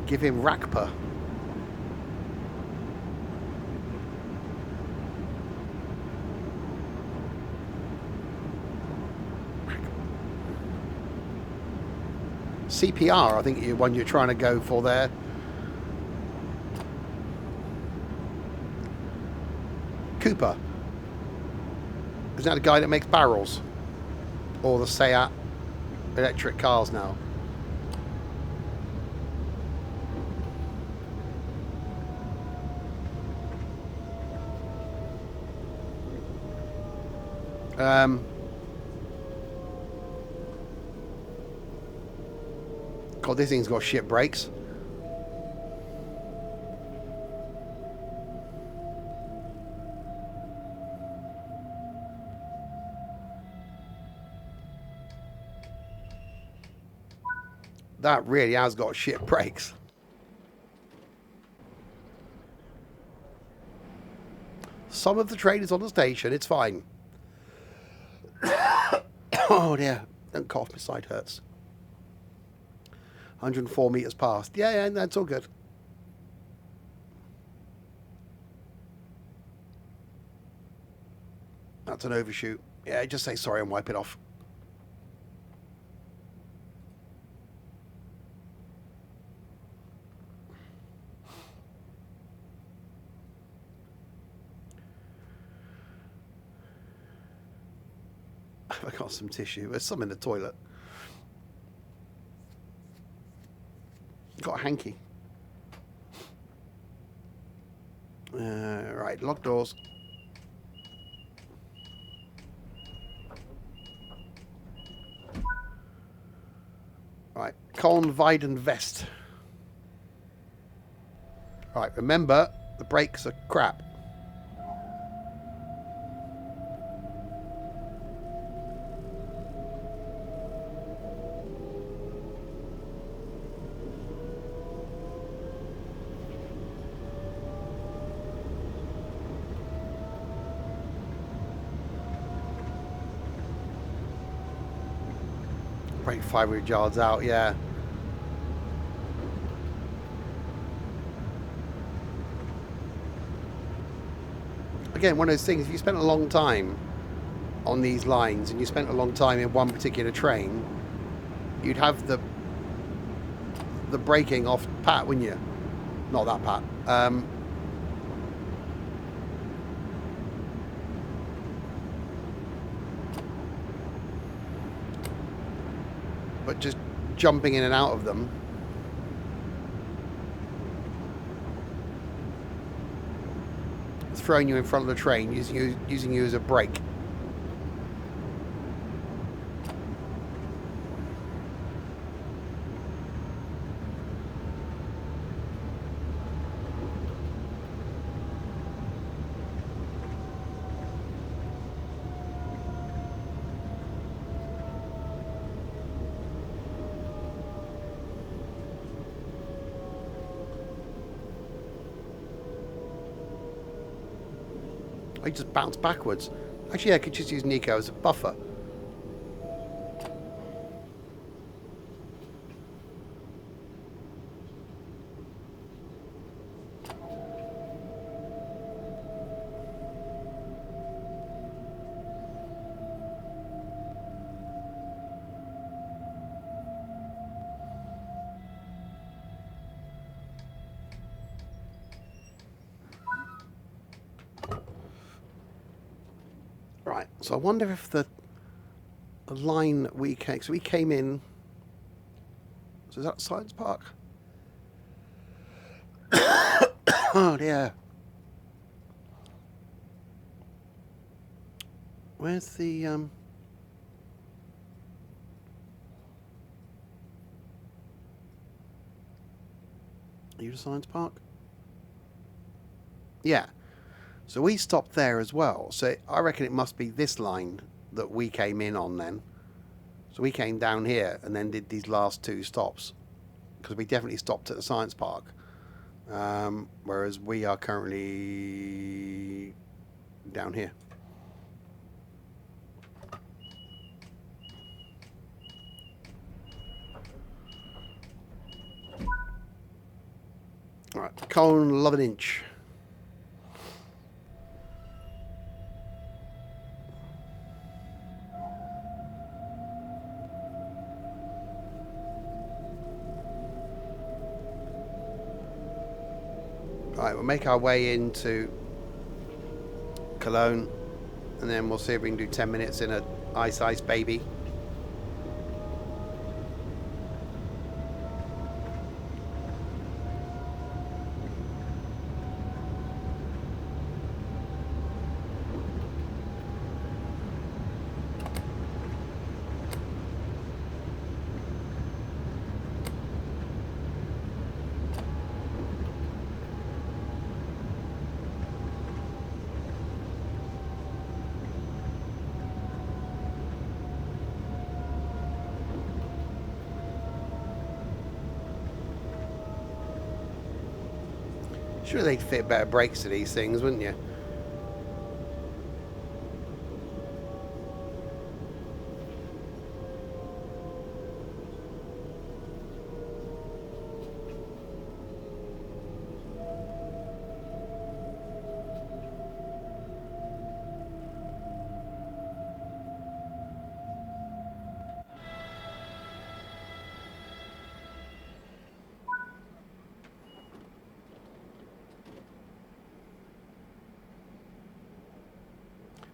[SPEAKER 1] Give him Rakpa. CPR, I think, is the one you're trying to go for there. Cooper. Isn't that the guy that makes barrels? Or the Seat electric cars now? God, this thing's got shit brakes. That really has got shit brakes. Some of the train is on the station, it's fine. Oh dear, don't cough, my side hurts. 104 metres past. Yeah, that's all good. That's an overshoot. Yeah, just say sorry and wipe it off. I got some tissue. There's some in the toilet. Got a hanky. Right, lock doors. Right, Koln-Aachen West. Right, remember, the brakes are crap. Brake 500 yards out, yeah. Again, one of those things, if you spent a long time on these lines and you spent a long time in one particular train, you'd have the the braking off Pat, wouldn't you? Not that Pat. But just jumping in and out of them. Throwing you in front of the train, using you as a brake. I just bounced backwards. Actually, I could just use Nico as a buffer. Right, so I wonder if the line we came... So we came in... So is that Science Park? Oh dear. Where's the... Are you to Science Park? Yeah. So we stopped there as well. So I reckon it must be this line that we came in on then. So we came down here and then did these last two stops. Because we definitely stopped at the Science Park. Whereas we are currently down here. Alright, Koln, love an inch. Right, we'll make our way into Cologne, and then we'll see if we can do 10 minutes in a ice baby. Sure, they'd fit better brakes to these things, wouldn't you?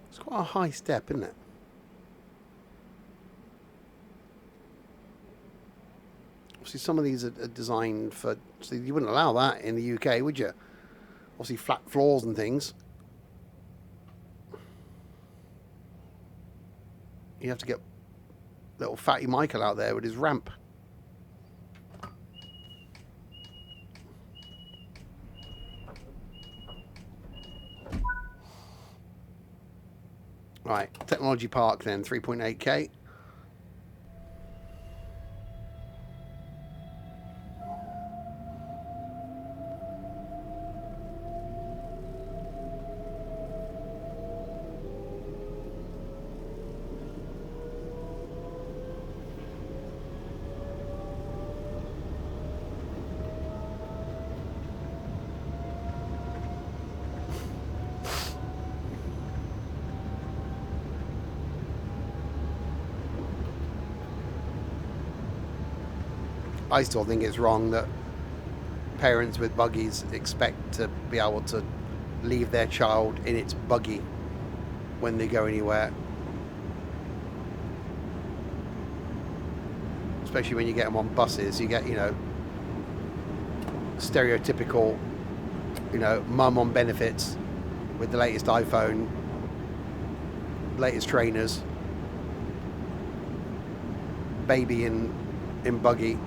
[SPEAKER 1] It's quite a high step, isn't it? Obviously, some of these are designed for... So you wouldn't allow that in the UK, would you? Obviously, flat floors and things. You have to get little fatty Michael out there with his ramp. Right, Technology Park then, 3.8k. I still think it's wrong that parents with buggies expect to be able to leave their child in its buggy when they go anywhere. Especially when you get them on buses, you get, you know, stereotypical, you know, mum on benefits with the latest iPhone, latest trainers, baby in buggy,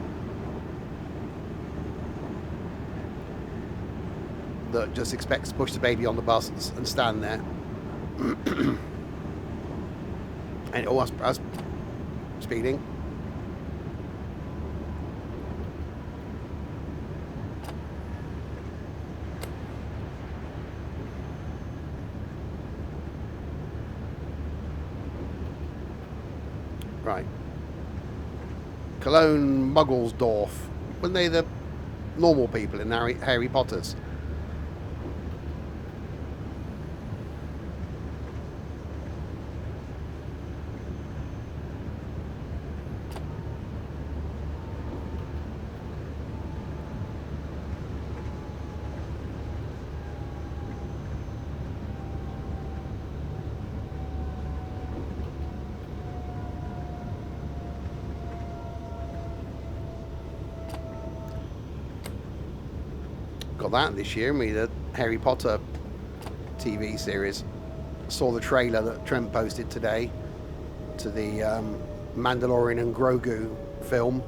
[SPEAKER 1] that just expects to push the baby on the bus and stand there. And I was speeding. Right. Cologne Mugglesdorf. Weren't they the normal people in Harry Potter's? Got that this year, the Harry Potter TV series. Saw the trailer that Trent posted today to the Mandalorian and Grogu film.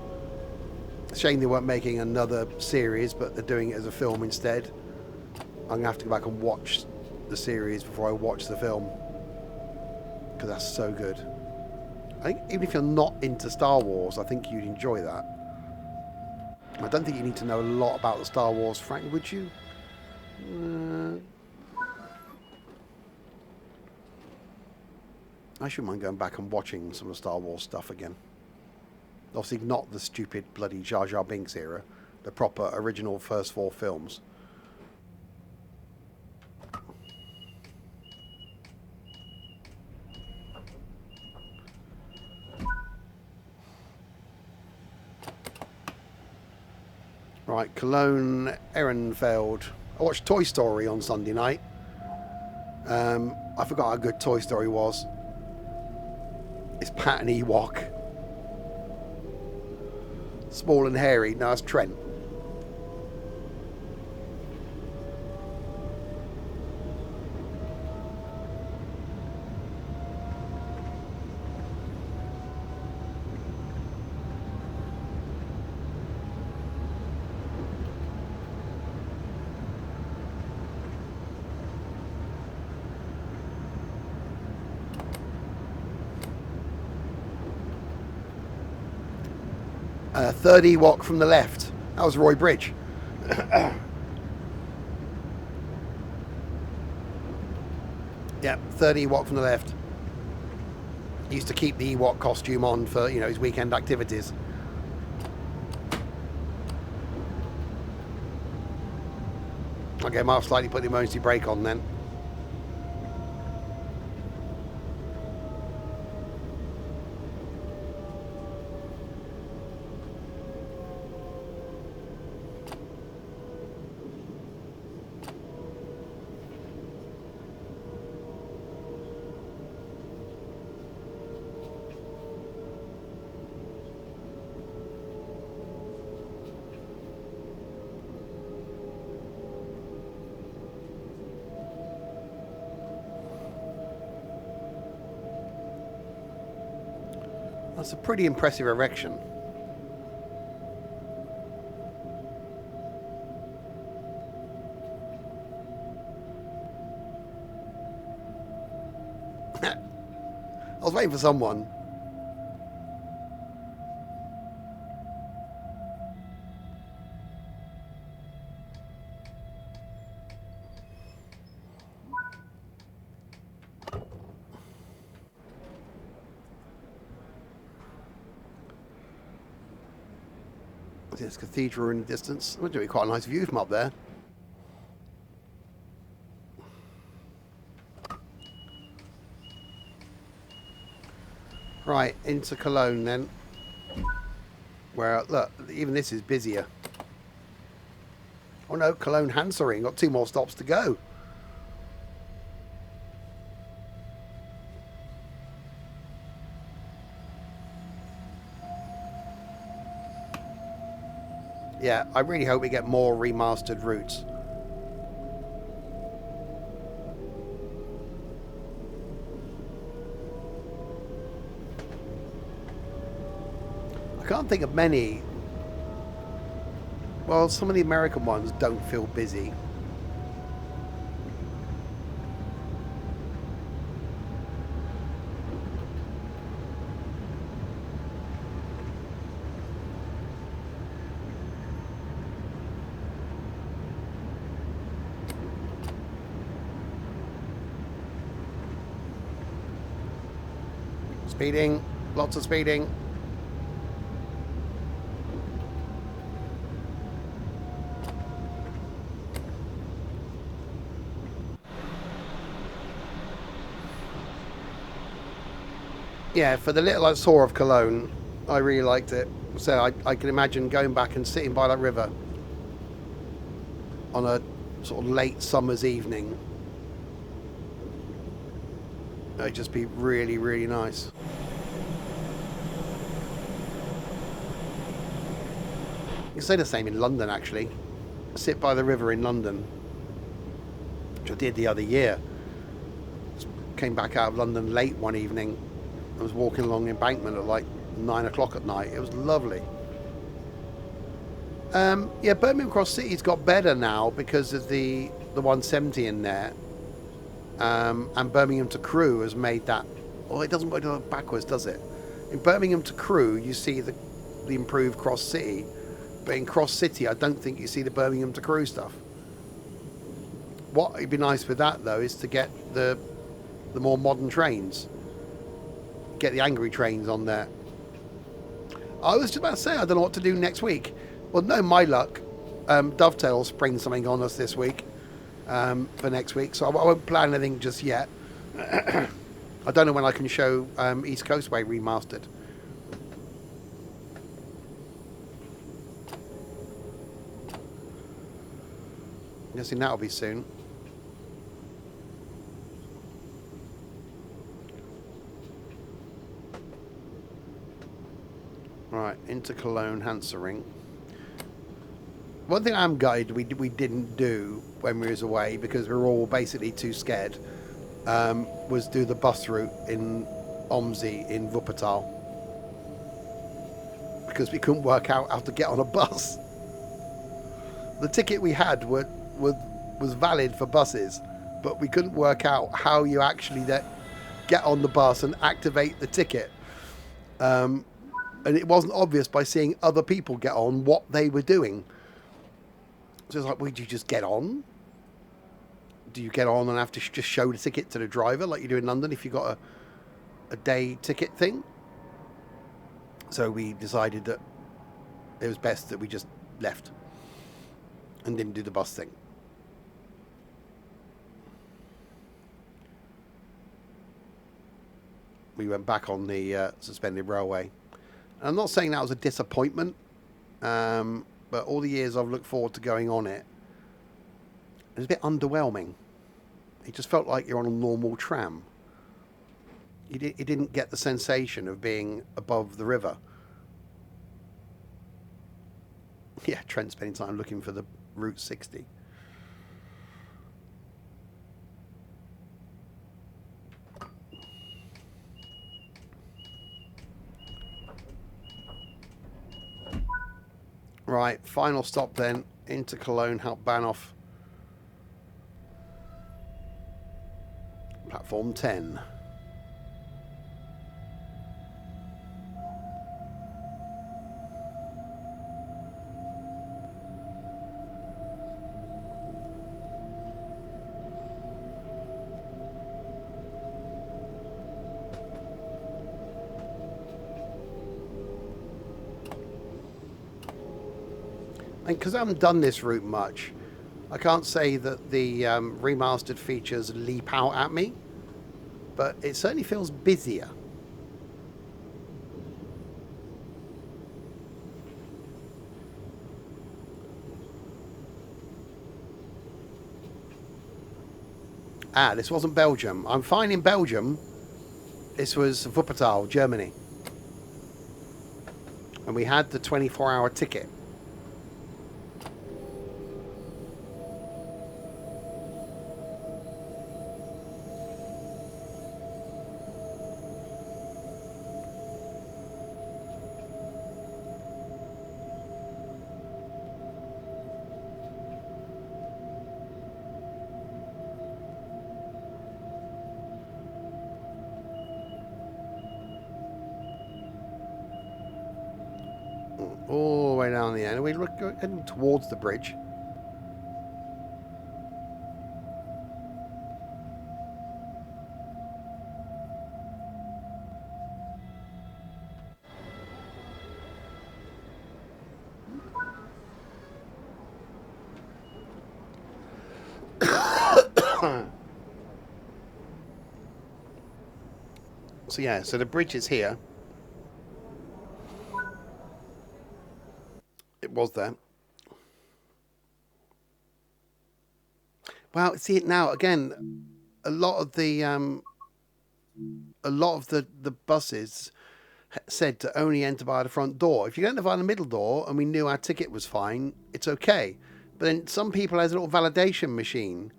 [SPEAKER 1] Shame they weren't making another series, but they're doing it as a film instead. I'm going to have to go back and watch the series before I watch the film, because that's so good. I think even if you're not into Star Wars, I think you'd enjoy that. I don't think you need to know a lot about the Star Wars, Frank, would you? I shouldn't mind going back and watching some of the Star Wars stuff again. Obviously not the stupid bloody Jar Jar Binks era, the proper original first 4 films. Right, Cologne Ehrenfeld. I watched Toy Story on Sunday night. I forgot how good Toy Story was. It's Pat and Ewok. Small and hairy. No, it's Trent. Third Ewok from the left. That was Roy Bridge. Yeah, third Ewok from the left. He used to keep the Ewok costume on for, you know, his weekend activities. Okay, Mark slightly put the emergency brake on then. That's a pretty impressive erection. I was waiting for someone. There's a cathedral in the distance. We're doing quite a nice view from up there. Right, into Cologne then. Where, look, even this is busier. Oh no, Cologne-Hansa Ring. Got 2 more stops to go. Yeah, I really hope we get more remastered routes. I can't think of many. Well, some of the American ones don't feel busy. Speeding, lots of speeding. Yeah, for the little I saw of Cologne, I really liked it. So I can imagine going back and sitting by that river on a sort of late summer's evening. It'd just be really, really nice. You can say the same in London, actually. Sit by the river in London, which I did the other year. Came back out of London late one evening. I was walking along the embankment at like 9 o'clock at night. It was lovely. Yeah, Birmingham Cross City's got better now because of the 170 in there. And Birmingham to Crewe has made that. Oh, it doesn't go backwards, does it? In Birmingham to Crewe, you see the improved Cross City, but in Cross City, I don't think you see the Birmingham to Crewe stuff. What would be nice with that though is to get the more modern trains, get the angry trains on there. I was just about to say I don't know what to do next week. Well, no, my luck, Dovetail will spring something on us this week. For next week, so I won't plan anything just yet. I don't know when I can show East Coastway Remastered. I'm guessing that'll be soon. Right, into Cologne-Hansa Ring. One thing I'm gutted we didn't do when we was away, because we were all basically too scared, was do the bus route in Omsi in Wuppertal, because we couldn't work out how to get on a bus. The ticket we had was valid for buses, but we couldn't work out how you actually get on the bus and activate the ticket. And it wasn't obvious by seeing other people get on what they were doing. So it's like, would you just get on? Do you get on and have to just show the ticket to the driver like you do in London if you got a day ticket thing? So we decided that it was best that we just left and didn't do the bus thing. We went back on the suspended railway. And I'm not saying that was a disappointment, but all the years I've looked forward to going on it, it was a bit underwhelming. It just felt like you're on a normal tram. You didn't get the sensation of being above the river. Yeah, Trent spending time looking for the Route 60. Right, final stop then, into Cologne, Hauptbahnhof. Platform 10. And because I haven't done this route much, I can't say that the remastered features leap out at me, but it certainly feels busier. Ah, this wasn't Belgium. I'm fine in Belgium. This was Wuppertal, Germany. And we had the 24-hour ticket. All the way down the end. We look heading towards the bridge. So yeah, so the bridge is here. It was there. Well, see it now again. A lot of the buses said to only enter by the front door. If you enter by the middle door and we knew our ticket was fine, it's okay. But then some people has a little validation machine,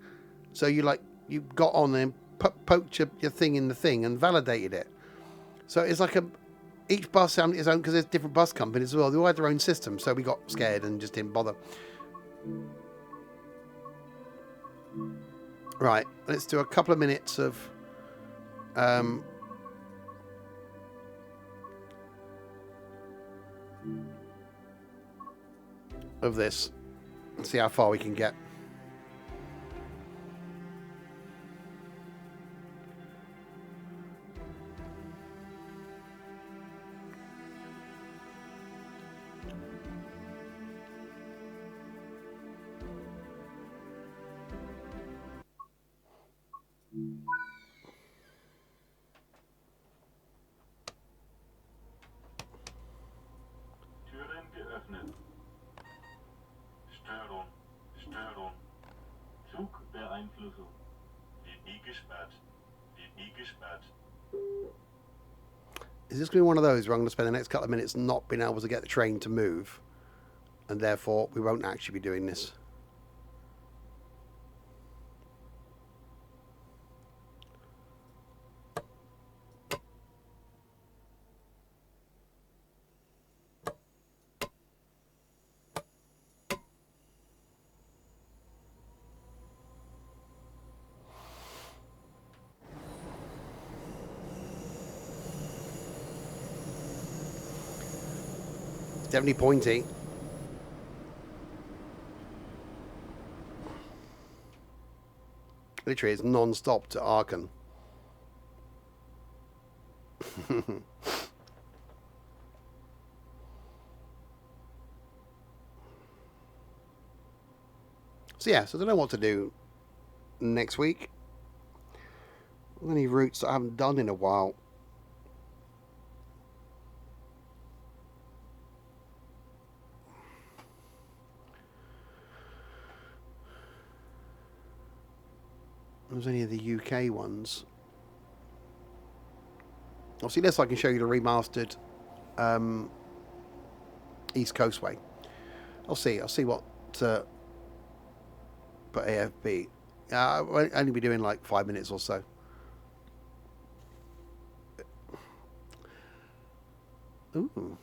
[SPEAKER 1] so you got on and poked your thing in the thing and validated it. So it's like each bus had its own, because there's different bus companies as well. They all had their own system, so we got scared and just didn't bother. Right, let's do a couple of minutes of this and see how far we can get.
[SPEAKER 2] Türen geöffnet. Störung, Störung. Zugbeeinflussung. WB gesperrt. WB gesperrt.
[SPEAKER 1] Is this going to be one of those where I'm going to spend the next couple of minutes not being able to get the train to move, and therefore we won't actually be doing this? It's definitely pointy. Literally, it's non-stop to Aachen. So yeah, so I don't know what to do next week. Any routes that I haven't done in a while. There's any of the UK ones. Obviously, this I can show you the remastered East Coast Way. I'll see what. But AFB, I'll only be doing like 5 minutes or so. Ooh.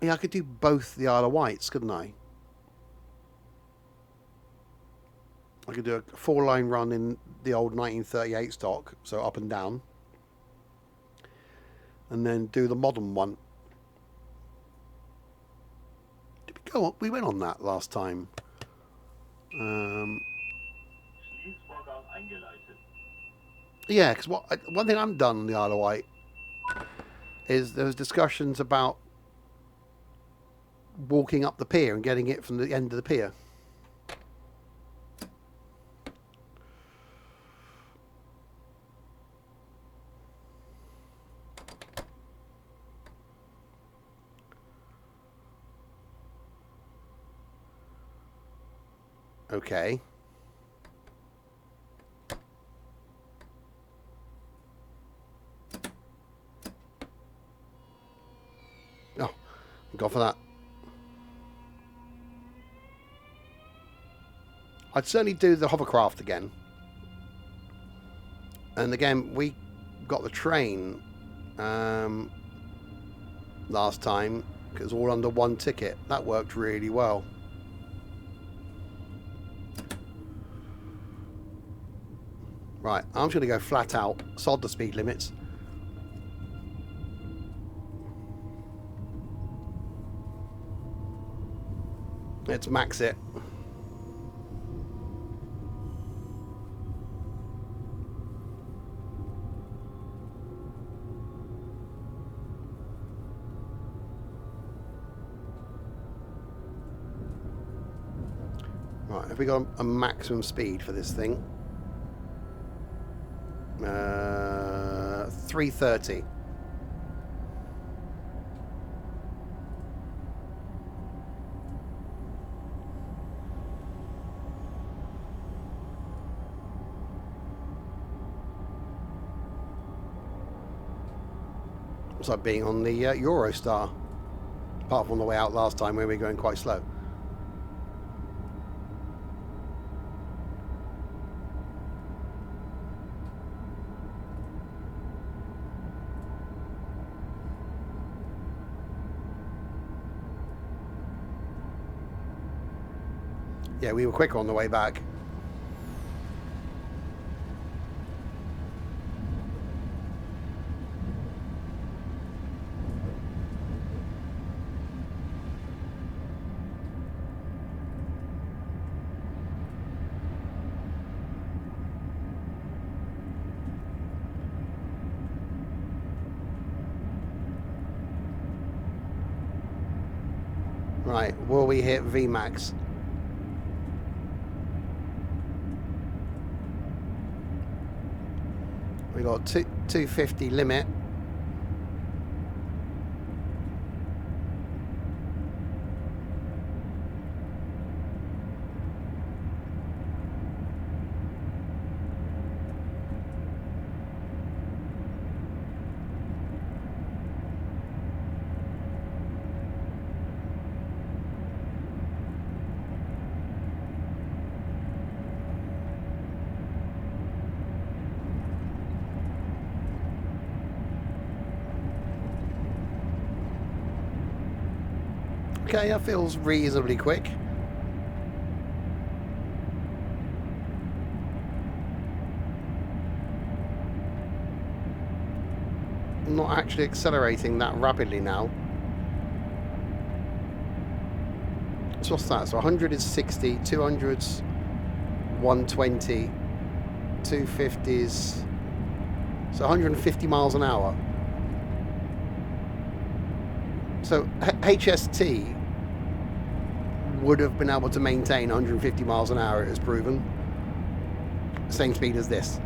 [SPEAKER 1] Yeah, I could do both the Isle of Wights, couldn't I? I could do a 4-line run in the old 1938 stock, so up and down. And then do the modern one. Did we go on? We went on that last time. Yeah, because one thing I've done on the Isle of Wight is there was discussions about walking up the pier and getting it from the end of the pier. Okay. Go for that. I'd certainly do the hovercraft again. And again, we got the train last time because all under one ticket. That worked really well. Right, I'm just going to go flat out, sod the speed limits. Let's max it. Right, have we got a maximum speed for this thing? 330. It's like being on the Eurostar, apart from the way out last time where we were going quite slow. Yeah, we were quicker on the way back. Right, will we hit VMAX? We got 250 limit. Okay, that feels reasonably quick. I'm not actually accelerating that rapidly now. So what's that? So 100 is 60, 200's 120, 250's so 150 miles an hour. So HST would have been able to maintain 150 miles an hour, it has proven. Same speed as this.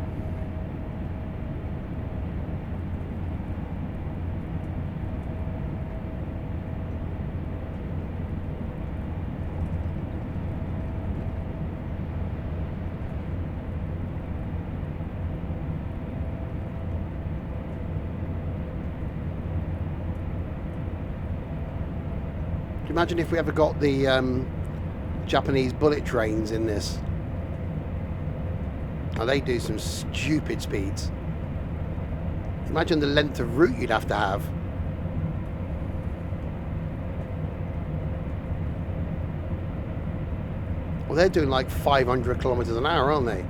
[SPEAKER 1] Imagine if we ever got the Japanese bullet trains in this. Now they do some stupid speeds. Imagine the length of route you'd have to have. Well, they're doing like 500 kilometers an hour, aren't they?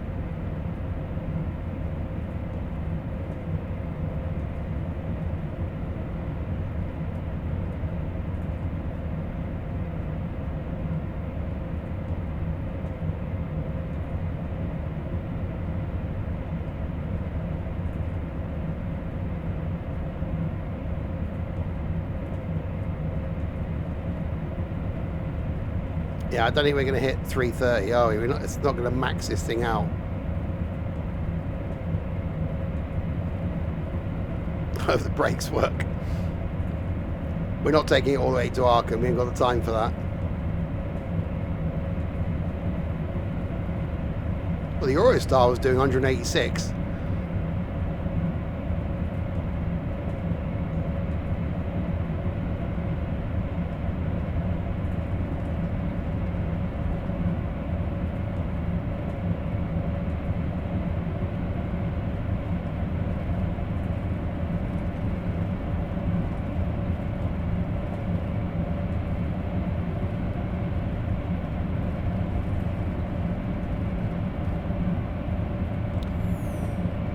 [SPEAKER 1] Yeah, I don't think we're going to hit 330, are we? It's not going to max this thing out. Oh, the brakes work. We're not taking it all the way to Aachen. We ain't got the time for that. Well, the Eurostar was doing 186.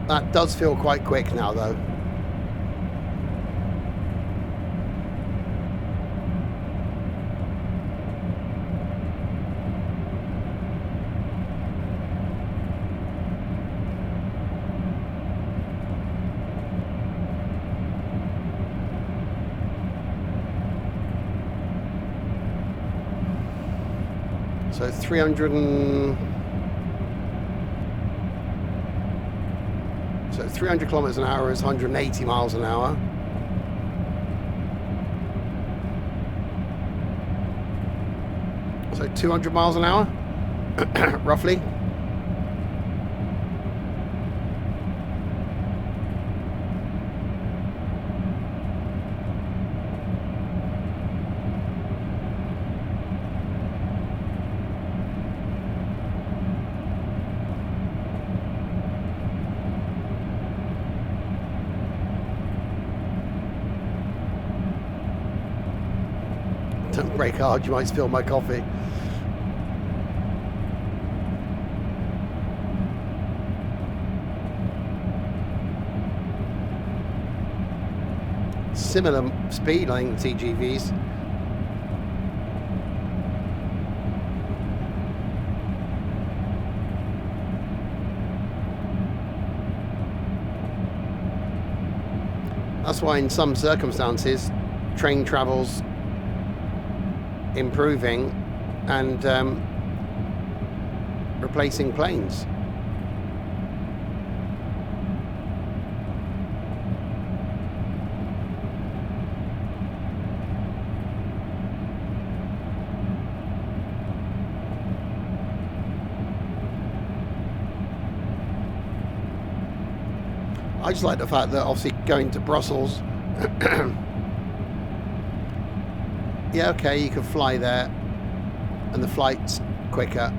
[SPEAKER 1] That does feel quite quick now, though. So 300 kilometers an hour is 180 miles an hour. So 200 miles an hour, roughly. Don't brake hard, you might spill my coffee. Similar speed, I think, the TGVs. That's why in some circumstances train travel's improving and replacing planes. I just like the fact that obviously going to Brussels, yeah, okay, you can fly there and the flight's quicker,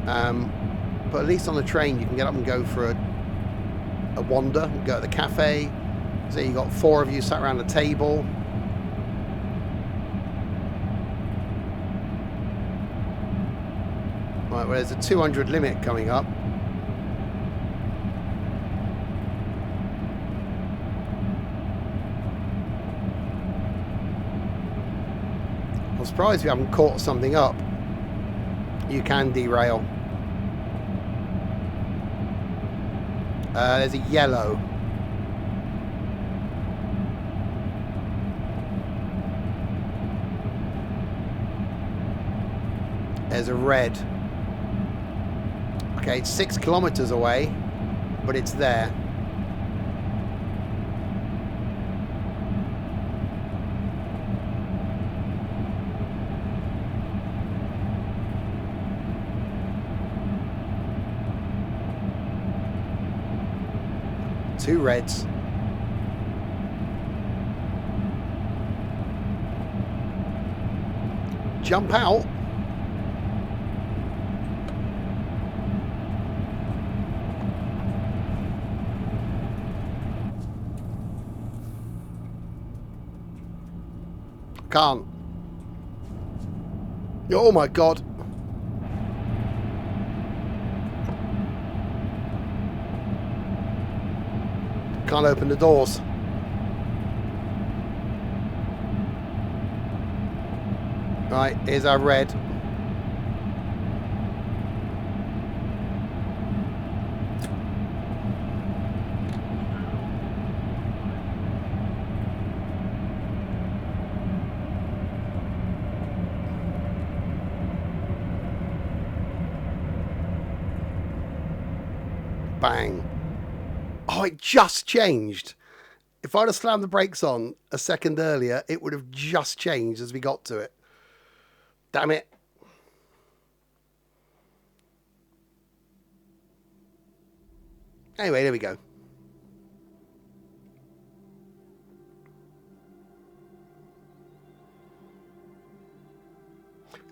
[SPEAKER 1] but at least on the train you can get up and go for a wander, go to the cafe. So you got 4 of you sat around a table. Right, well, there's a 200 limit coming up. I'm surprised we haven't caught something up. You can derail. There's a yellow. There's a red. Okay, it's 6 kilometers away, but it's there. Two reds. Jump out. Can't. Oh my God. Can't open the doors. Right, here's our red. Bang. Oh, it just changed. If I'd have slammed the brakes on a second earlier, it would have just changed as we got to it. Damn it. Anyway, there we go.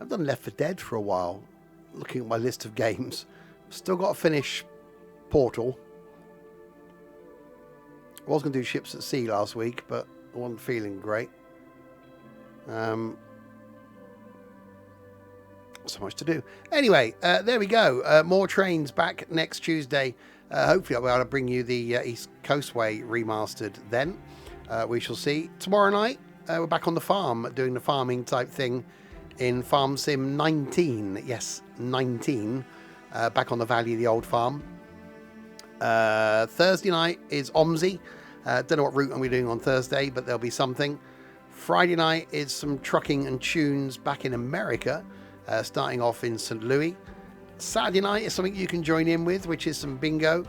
[SPEAKER 1] I've done Left 4 Dead for a while. Looking at my list of games. Still got to finish Portal. I was going to do Ships at Sea last week, but I wasn't feeling great. So much to do. Anyway, there we go. More trains back next Tuesday. Hopefully I'll be able to bring you the East Coastway Remastered then. We shall see. Tomorrow night, we're back on the farm doing the farming type thing in Farm Sim 19. Yes, 19. Back on the Valley of the Old Farm. Thursday night is OMSI. Don't know what route I'm doing on Thursday, but there'll be something. Friday night is some trucking and tunes back in America, starting off in St. Louis. Saturday night is something you can join in with, which is some bingo.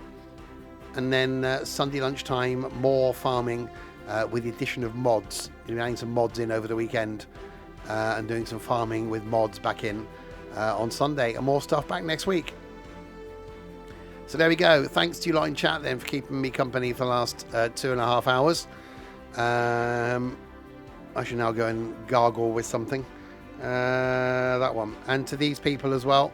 [SPEAKER 1] And then Sunday lunchtime, more farming with the addition of mods. You'll be adding some mods in over the weekend and doing some farming with mods back in on Sunday, and more stuff back next week. So there we go. Thanks to you lot in chat then for keeping me company for the last 2.5 hours. I should now go and gargle with something. That one. And to these people as well.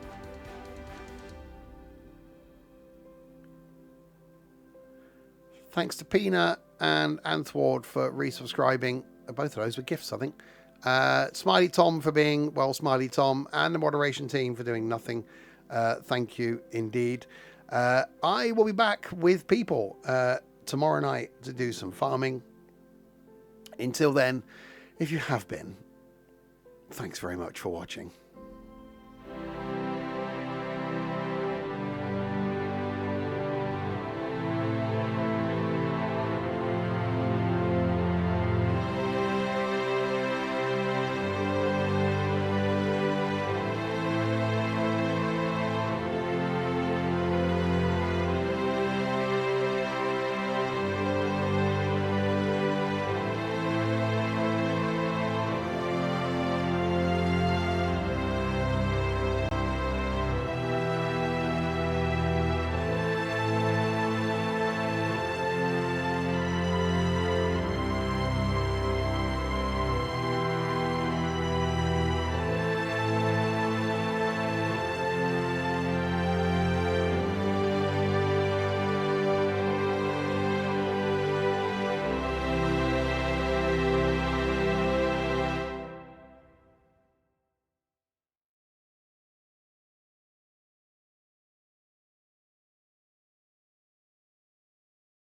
[SPEAKER 1] Thanks to Pina and Anthward for resubscribing. Both of those were gifts, I think. Smiley Tom for being, well, Smiley Tom, and the moderation team for doing nothing. Thank you indeed. I will be back with people tomorrow night to do some farming. Until then, if you have been, thanks very much for watching.